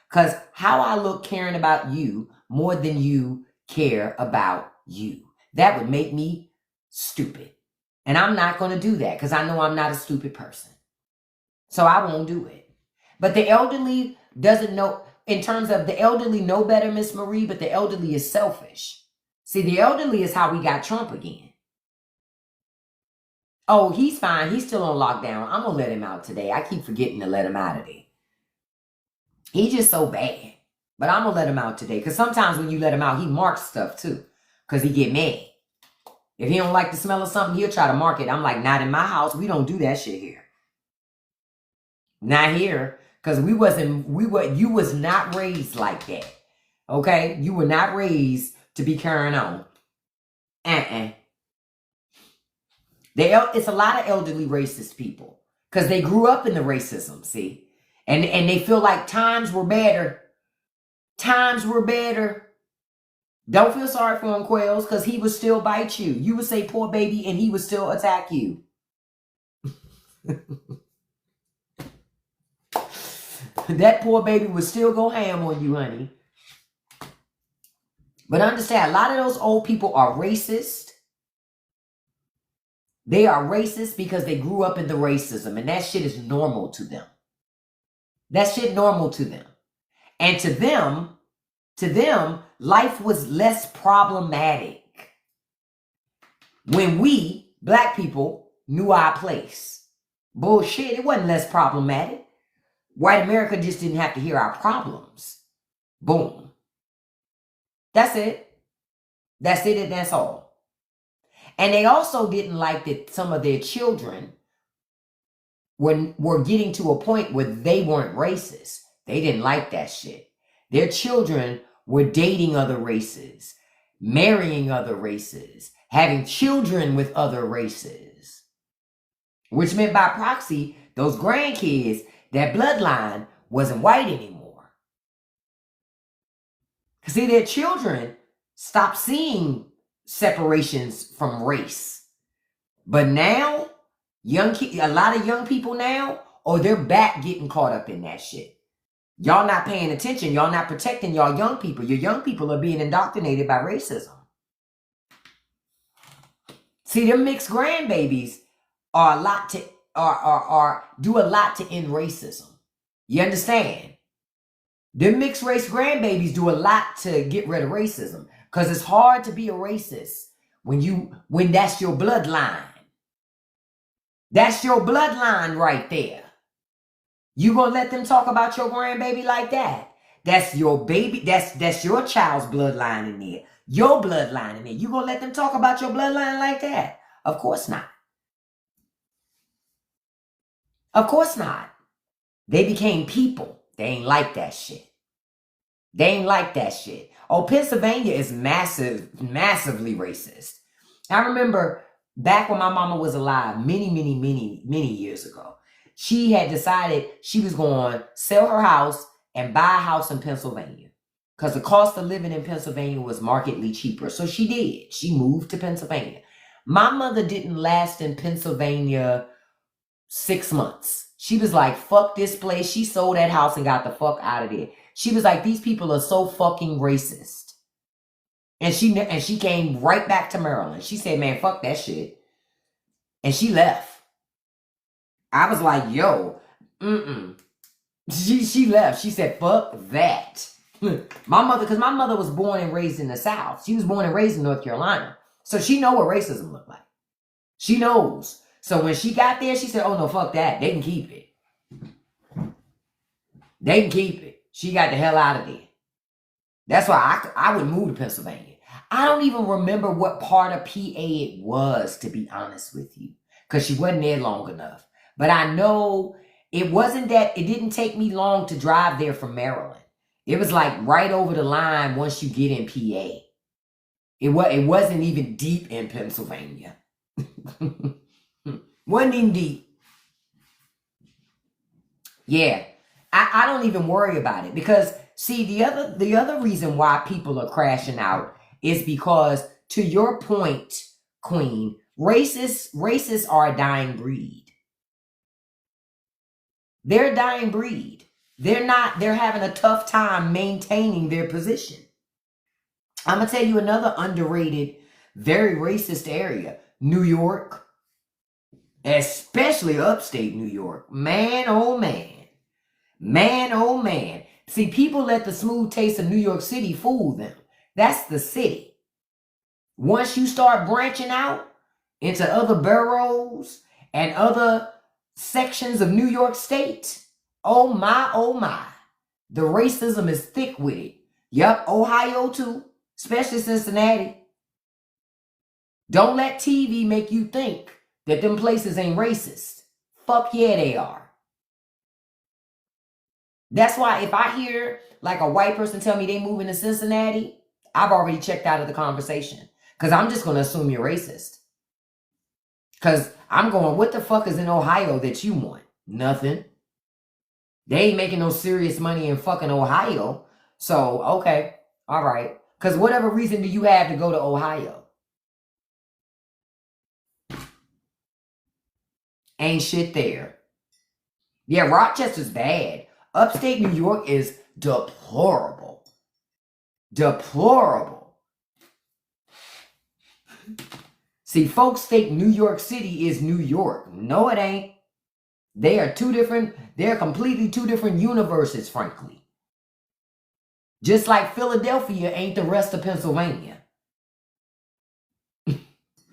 Because how I look caring about you more than you care about you. That would make me stupid. And I'm not going to do that because I know I'm not a stupid person. So I won't do it. But the elderly doesn't know, in terms of the elderly know better, Miss Marie, but the elderly is selfish. See, the elderly is how we got Trump again. Oh, he's fine. He's still on lockdown. I'm going to let him out today. I keep forgetting to let him out of there. He's just so bad. But I'm going to let him out today. Because sometimes when you let him out, he marks stuff too. Because he get mad. If he don't like the smell of something, he'll try to mark it. I'm like, not in my house. We don't do that shit here. Not here. Because you was not raised like that. Okay? You were not raised to be carrying on. It's a lot of elderly racist people. Because they grew up in the racism, see? And they feel like times were better. Times were better. Don't feel sorry for him, Quells, because he would still bite you. You would say poor baby and he would still attack you. That poor baby would still go ham on you, honey. But understand, a lot of those old people are racist. They are racist because they grew up in the racism. And that shit is normal to them. That shit normal to them. And to them, life was less problematic when we, black people, knew our place. Bullshit, it wasn't less problematic. White America just didn't have to hear our problems. Boom. That's it. That's it and that's all. And they also didn't like that some of their children were getting to a point where they weren't racist. They didn't like that shit. Their children were dating other races, marrying other races, having children with other races. Which meant by proxy, those grandkids, that bloodline wasn't white anymore. See, their children stopped seeing separations from race. But now, a lot of young people now, they're back getting caught up in that shit. Y'all not paying attention. Y'all not protecting y'all young people. Your young people are being indoctrinated by racism. See, them mixed grandbabies are a lot to do a lot to end racism. You understand? Them mixed race grandbabies do a lot to get rid of racism. Because it's hard to be a racist when that's your bloodline. That's your bloodline right there. You gonna let them talk about your grandbaby like that? That's your baby. That's your child's bloodline in there. Your bloodline in there. You gonna let them talk about your bloodline like that? Of course not. Of course not. They became people. They ain't like that shit. They ain't like that shit. Oh, Pennsylvania is massively racist. I remember back when my mama was alive, many years ago, she had decided she was going to sell her house and buy a house in Pennsylvania because the cost of living in Pennsylvania was markedly cheaper. So she did. She moved to Pennsylvania. My mother didn't last in Pennsylvania 6 months. She was like, fuck this place. She sold that house and got the fuck out of there. She was like, these people are so fucking racist. And she came right back to Maryland. She said, man, fuck that shit. And she left. I was like, yo, She left. She said, fuck that. Because my mother was born and raised in the South. She was born and raised in North Carolina. So she know what racism looked like. She knows. So when she got there, she said, oh no, fuck that. They can keep it. They can keep it. She got the hell out of there. That's why I would move to Pennsylvania. I don't even remember what part of PA it was, to be honest with you, because she wasn't there long enough. But I know it wasn't that, it didn't take me long to drive there from Maryland. It was like right over the line once you get in PA. It wasn't even deep in Pennsylvania. Wasn't even deep. Yeah. I don't even worry about it because, see, the other reason why people are crashing out is because, to your point, Queen, racists are a dying breed. They're a dying breed. They're having a tough time maintaining their position. I'm going to tell you another underrated, very racist area, New York, especially upstate New York. Man, oh man. Man, oh man. See, people let the smooth taste of New York City fool them. That's the city. Once you start branching out into other boroughs and other sections of New York State, oh my. The racism is thick with it. Yup, Ohio too, especially Cincinnati. Don't let TV make you think that them places ain't racist. Fuck yeah, they are. That's why if I hear like a white person tell me they moving to Cincinnati, I've already checked out of the conversation. Because I'm just going to assume you're racist. Because I'm going, what the fuck is in Ohio that you want? Nothing. They ain't making no serious money in fucking Ohio. So, okay. All right. Because whatever reason do you have to go to Ohio? Ain't shit there. Yeah, Rochester's bad. Upstate New York is deplorable. Deplorable. See, folks think New York City is New York. No, it ain't. They're completely two different universes, frankly. Just like Philadelphia ain't the rest of Pennsylvania.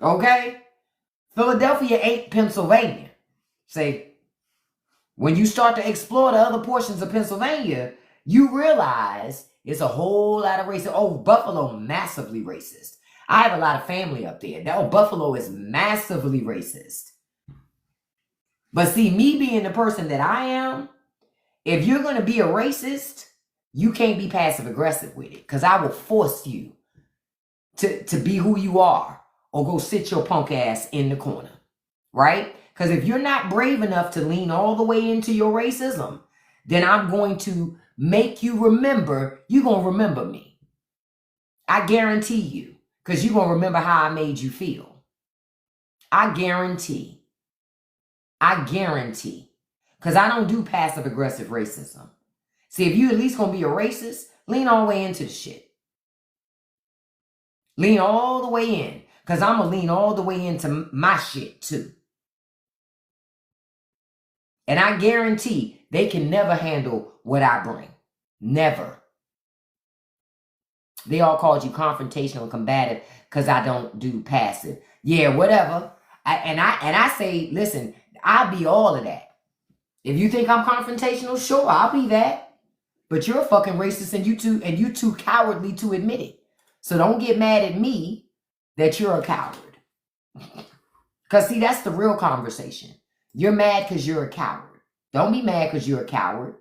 Okay? Philadelphia ain't Pennsylvania. See, when you start to explore the other portions of Pennsylvania, you realize it's a whole lot of racism. Oh, Buffalo, massively racist. I have a lot of family up there. Oh, Buffalo is massively racist. But see, me being the person that I am, if you're going to be a racist, you can't be passive aggressive with it. Because I will force you to be who you are or go sit your punk ass in the corner. Right? Because if you're not brave enough to lean all the way into your racism, then I'm going to make you remember, you're going to remember me. I guarantee you. Because you're going to remember how I made you feel. I guarantee. Because I don't do passive aggressive racism. See, if you at least going to be a racist, lean all the way into the shit. Lean all the way in. Because I'm going to lean all the way into my shit too. And I guarantee they can never handle what I bring. Never. They all called you confrontational, combative, because I don't do passive. Yeah, whatever. I say, listen, I'll be all of that. If you think I'm confrontational, sure, I'll be that. But you're a fucking racist and you too cowardly to admit it. So don't get mad at me that you're a coward. Because see, that's the real conversation. You're mad because you're a coward. Don't be mad because you're a coward.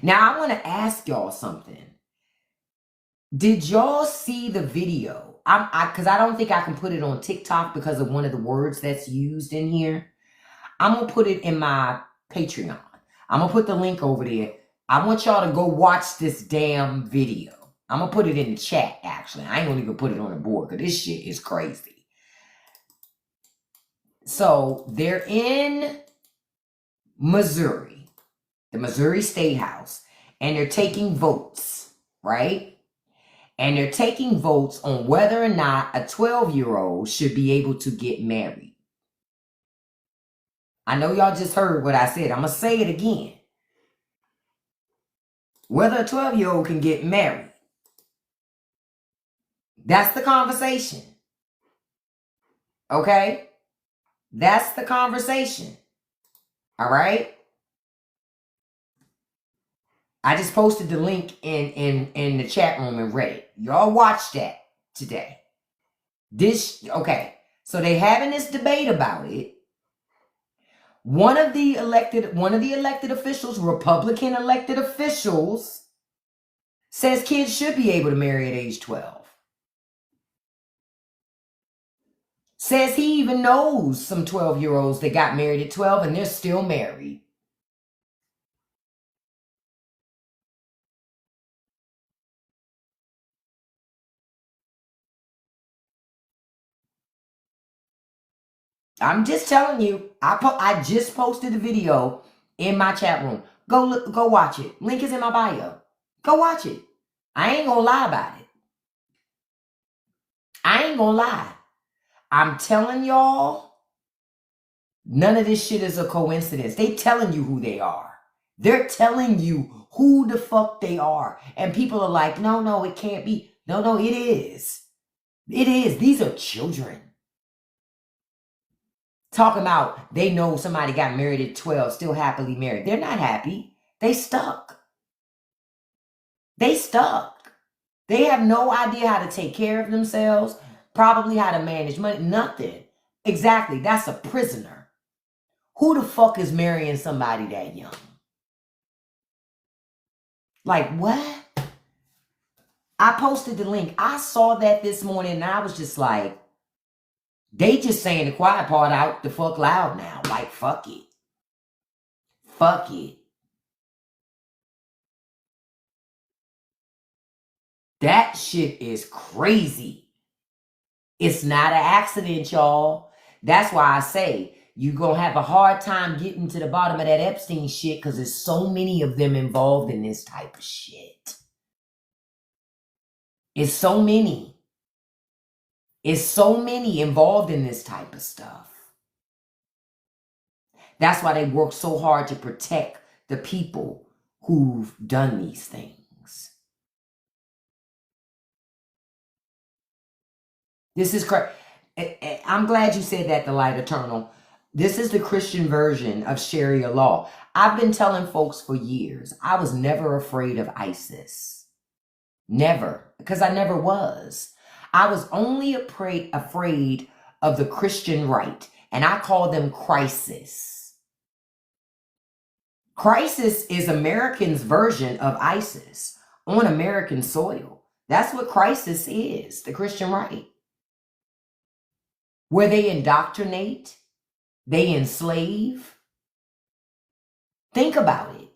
Now, I want to ask y'all something. Did y'all see the video? Because I don't think I can put it on TikTok because of one of the words that's used in here. I'm going to put it in my Patreon. I'm going to put the link over there. I want y'all to go watch this damn video. I'm going to put it in the chat, actually. I ain't going to even put it on the board because this shit is crazy. So, they're in Missouri, the Missouri State House, and they're taking votes, right? And they're taking votes on whether or not a 12-year-old should be able to get married. I know y'all just heard what I said. I'm going to say it again. Whether a 12-year-old can get married. That's the conversation. Okay? That's the conversation. All right? I just posted the link in the chat room and read it. Y'all watch that today. Okay. So they having this debate about it. One of the elected officials, Republican elected officials, says kids should be able to marry at age 12. Says he even knows some 12-year-olds that got married at 12 and they're still married. I'm just telling you, I just posted a video in my chat room. Go watch it. Link is in my bio. Go watch it. I ain't gonna lie about it. I ain't gonna lie. I'm telling y'all, none of this shit is a coincidence. They telling you who they are. They're telling you who the fuck they are. And people are like, no, it can't be. No, it is. It is. These are children. Talking about they know somebody got married at 12, still happily married. They're not happy. They stuck. They stuck. They have no idea how to take care of themselves, probably how to manage money, nothing. Exactly. That's a prisoner. Who the fuck is marrying somebody that young? Like, what? I posted the link. I saw that this morning and I was just like, they just saying the quiet part out the fuck loud now. Like, fuck it. Fuck it. That shit is crazy. It's not an accident, y'all. That's why I say you're going to have a hard time getting to the bottom of that Epstein shit because there's so many of them involved in this type of shit. It's so many. It's so many involved in this type of stuff. That's why they work so hard to protect the people who've done these things. This is correct. I'm glad you said that, the light eternal. This is the Christian version of Sharia law. I've been telling folks for years, I was never afraid of ISIS. Never. Because I never was. I was only afraid of the Christian right. And I call them crisis. Crisis is Americans' version of ISIS on American soil. That's what crisis is, the Christian right. Where they indoctrinate, they enslave. Think about it.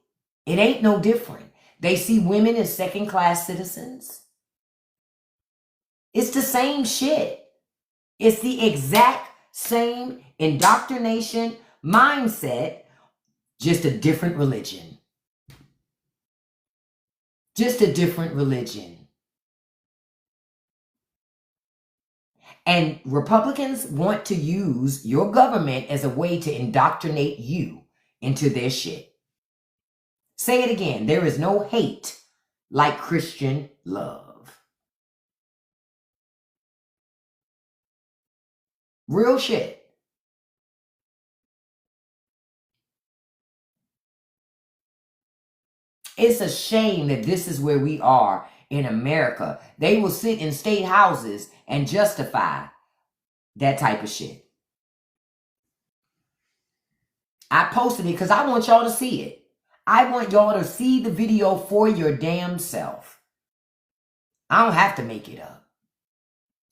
It ain't no different. They see women as second-class citizens. It's the same shit. It's the exact same indoctrination mindset, just a different religion. Just a different religion. And Republicans want to use your government as a way to indoctrinate you into their shit. Say it again. There is no hate like Christian love. Real shit. It's a shame that this is where we are in America. They will sit in state houses and justify that type of shit. I posted it because I want y'all to see it. I want y'all to see the video for your damn self. I don't have to make it up.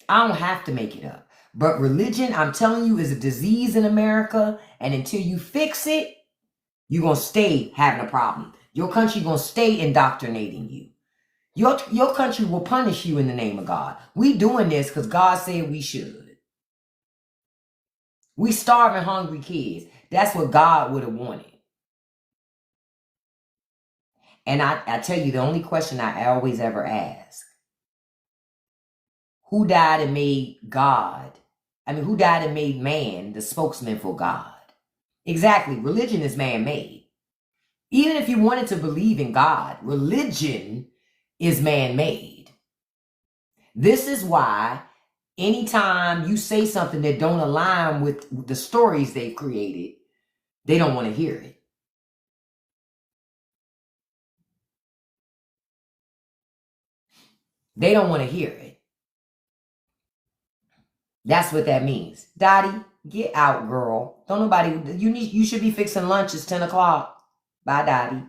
I don't have to make it up. But religion, I'm telling you, is a disease in America. And until you fix it, you're going to stay having a problem. Your country going to stay indoctrinating you. Your country will punish you in the name of God. We doing this because God said we should. We starving hungry kids. That's what God would have wanted. And I tell you, the only question I always ever ask, who died and made God? I mean, who died and made man the spokesman for God? Exactly. Religion is man-made. Even if you wanted to believe in God, religion is man-made. This is why anytime you say something that don't align with the stories they've created, they don't want to hear it. They don't want to hear it. That's what that means. Dottie, get out, girl. Don't nobody, you should be fixing lunch. It's 10 o'clock. Bye, Dottie.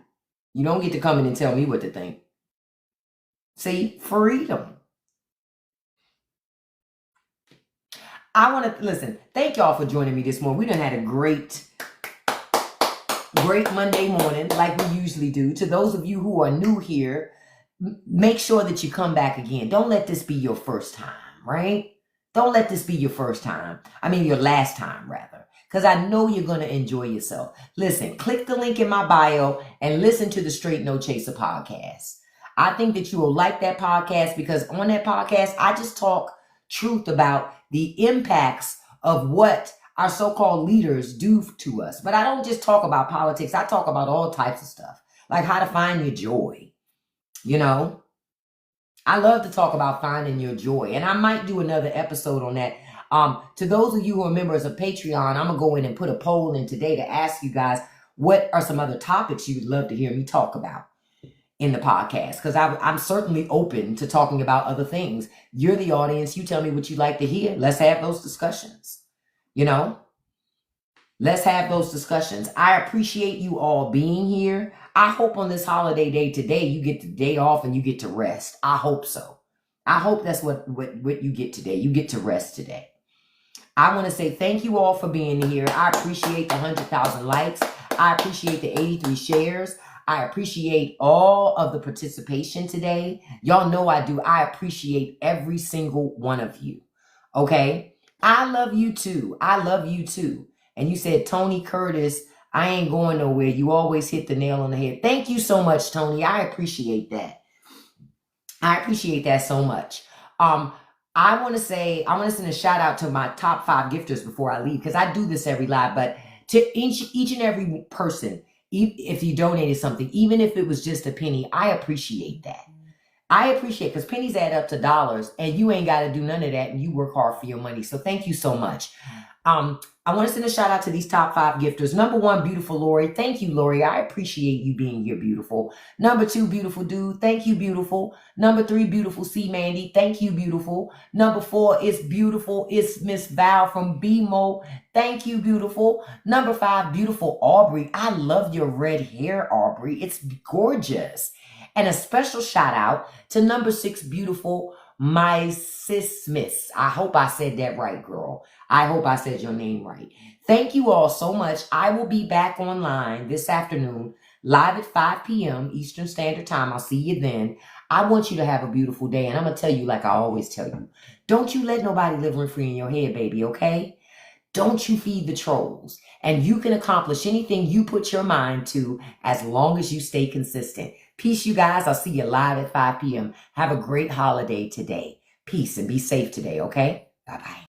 You don't get to come in and tell me what to think. See, freedom. I want to, listen, thank y'all for joining me this morning. We done had a great Monday morning like we usually do. To those of you who are new here, make sure that you come back again. Don't let this be your first time, right? Don't let this be your first time. I mean, your last time, rather. Because I know you're going to enjoy yourself. Listen, click the link in my bio and listen to the Straight No Chaser podcast. I think that you will like that podcast because on that podcast, I just talk truth about the impacts of what our so-called leaders do to us. But I don't just talk about politics. I talk about all types of stuff, like how to find your joy. You know, I love to talk about finding your joy. And I might do another episode on that. To those of you who are members of Patreon, I'm going to go in and put a poll in today to ask you guys, what are some other topics you would love to hear me talk about in the podcast? Because I'm certainly open to talking about other things. You're the audience. You tell me what you'd like to hear. Let's have those discussions. You know, let's have those discussions. I appreciate you all being here. I hope on this holiday day today, you get the day off and you get to rest. I hope so. I hope that's what you get today. You get to rest today. I want to say thank you all for being here. I appreciate the 100,000 likes. I appreciate the 83 shares. I appreciate all of the participation today. Y'all know I do. I appreciate every single one of you. Okay? I love you too. I love you too. And you said, Tony Curtis, I ain't going nowhere. You always hit the nail on the head. Thank you so much, Tony. I appreciate that. I appreciate that so much. I want to send a shout out to my top 5 gifters before I leave, because I do this every live, but to each and every person, if you donated something, even if it was just a penny, I appreciate that. I appreciate, because pennies add up to dollars, and you ain't got to do none of that, and you work hard for your money. So thank you so much. I want to send a shout out to these top 5 gifters. Number 1, beautiful Lori. Thank you, Lori. I appreciate you being here, beautiful. Number 2, beautiful dude. Thank you, beautiful. Number 3, beautiful C. Mandy. Thank you, beautiful. Number 4, it's beautiful. It's Miss Val from BMO. Thank you, beautiful. Number 5, beautiful Aubrey. I love your red hair, Aubrey. It's gorgeous. And a special shout out to number 6, beautiful My Sis Miss. I hope I said that right, girl. I hope I said your name right. Thank you all so much. I will be back online this afternoon, live at 5 p.m. Eastern Standard Time. I'll see you then. I want you to have a beautiful day. And I'm going to tell you like I always tell you. Don't you let nobody live rent free in your head, baby, okay? Don't you feed the trolls. And you can accomplish anything you put your mind to as long as you stay consistent. Peace, you guys. I'll see you live at 5 p.m. Have a great holiday today. Peace and be safe today, okay? Bye-bye.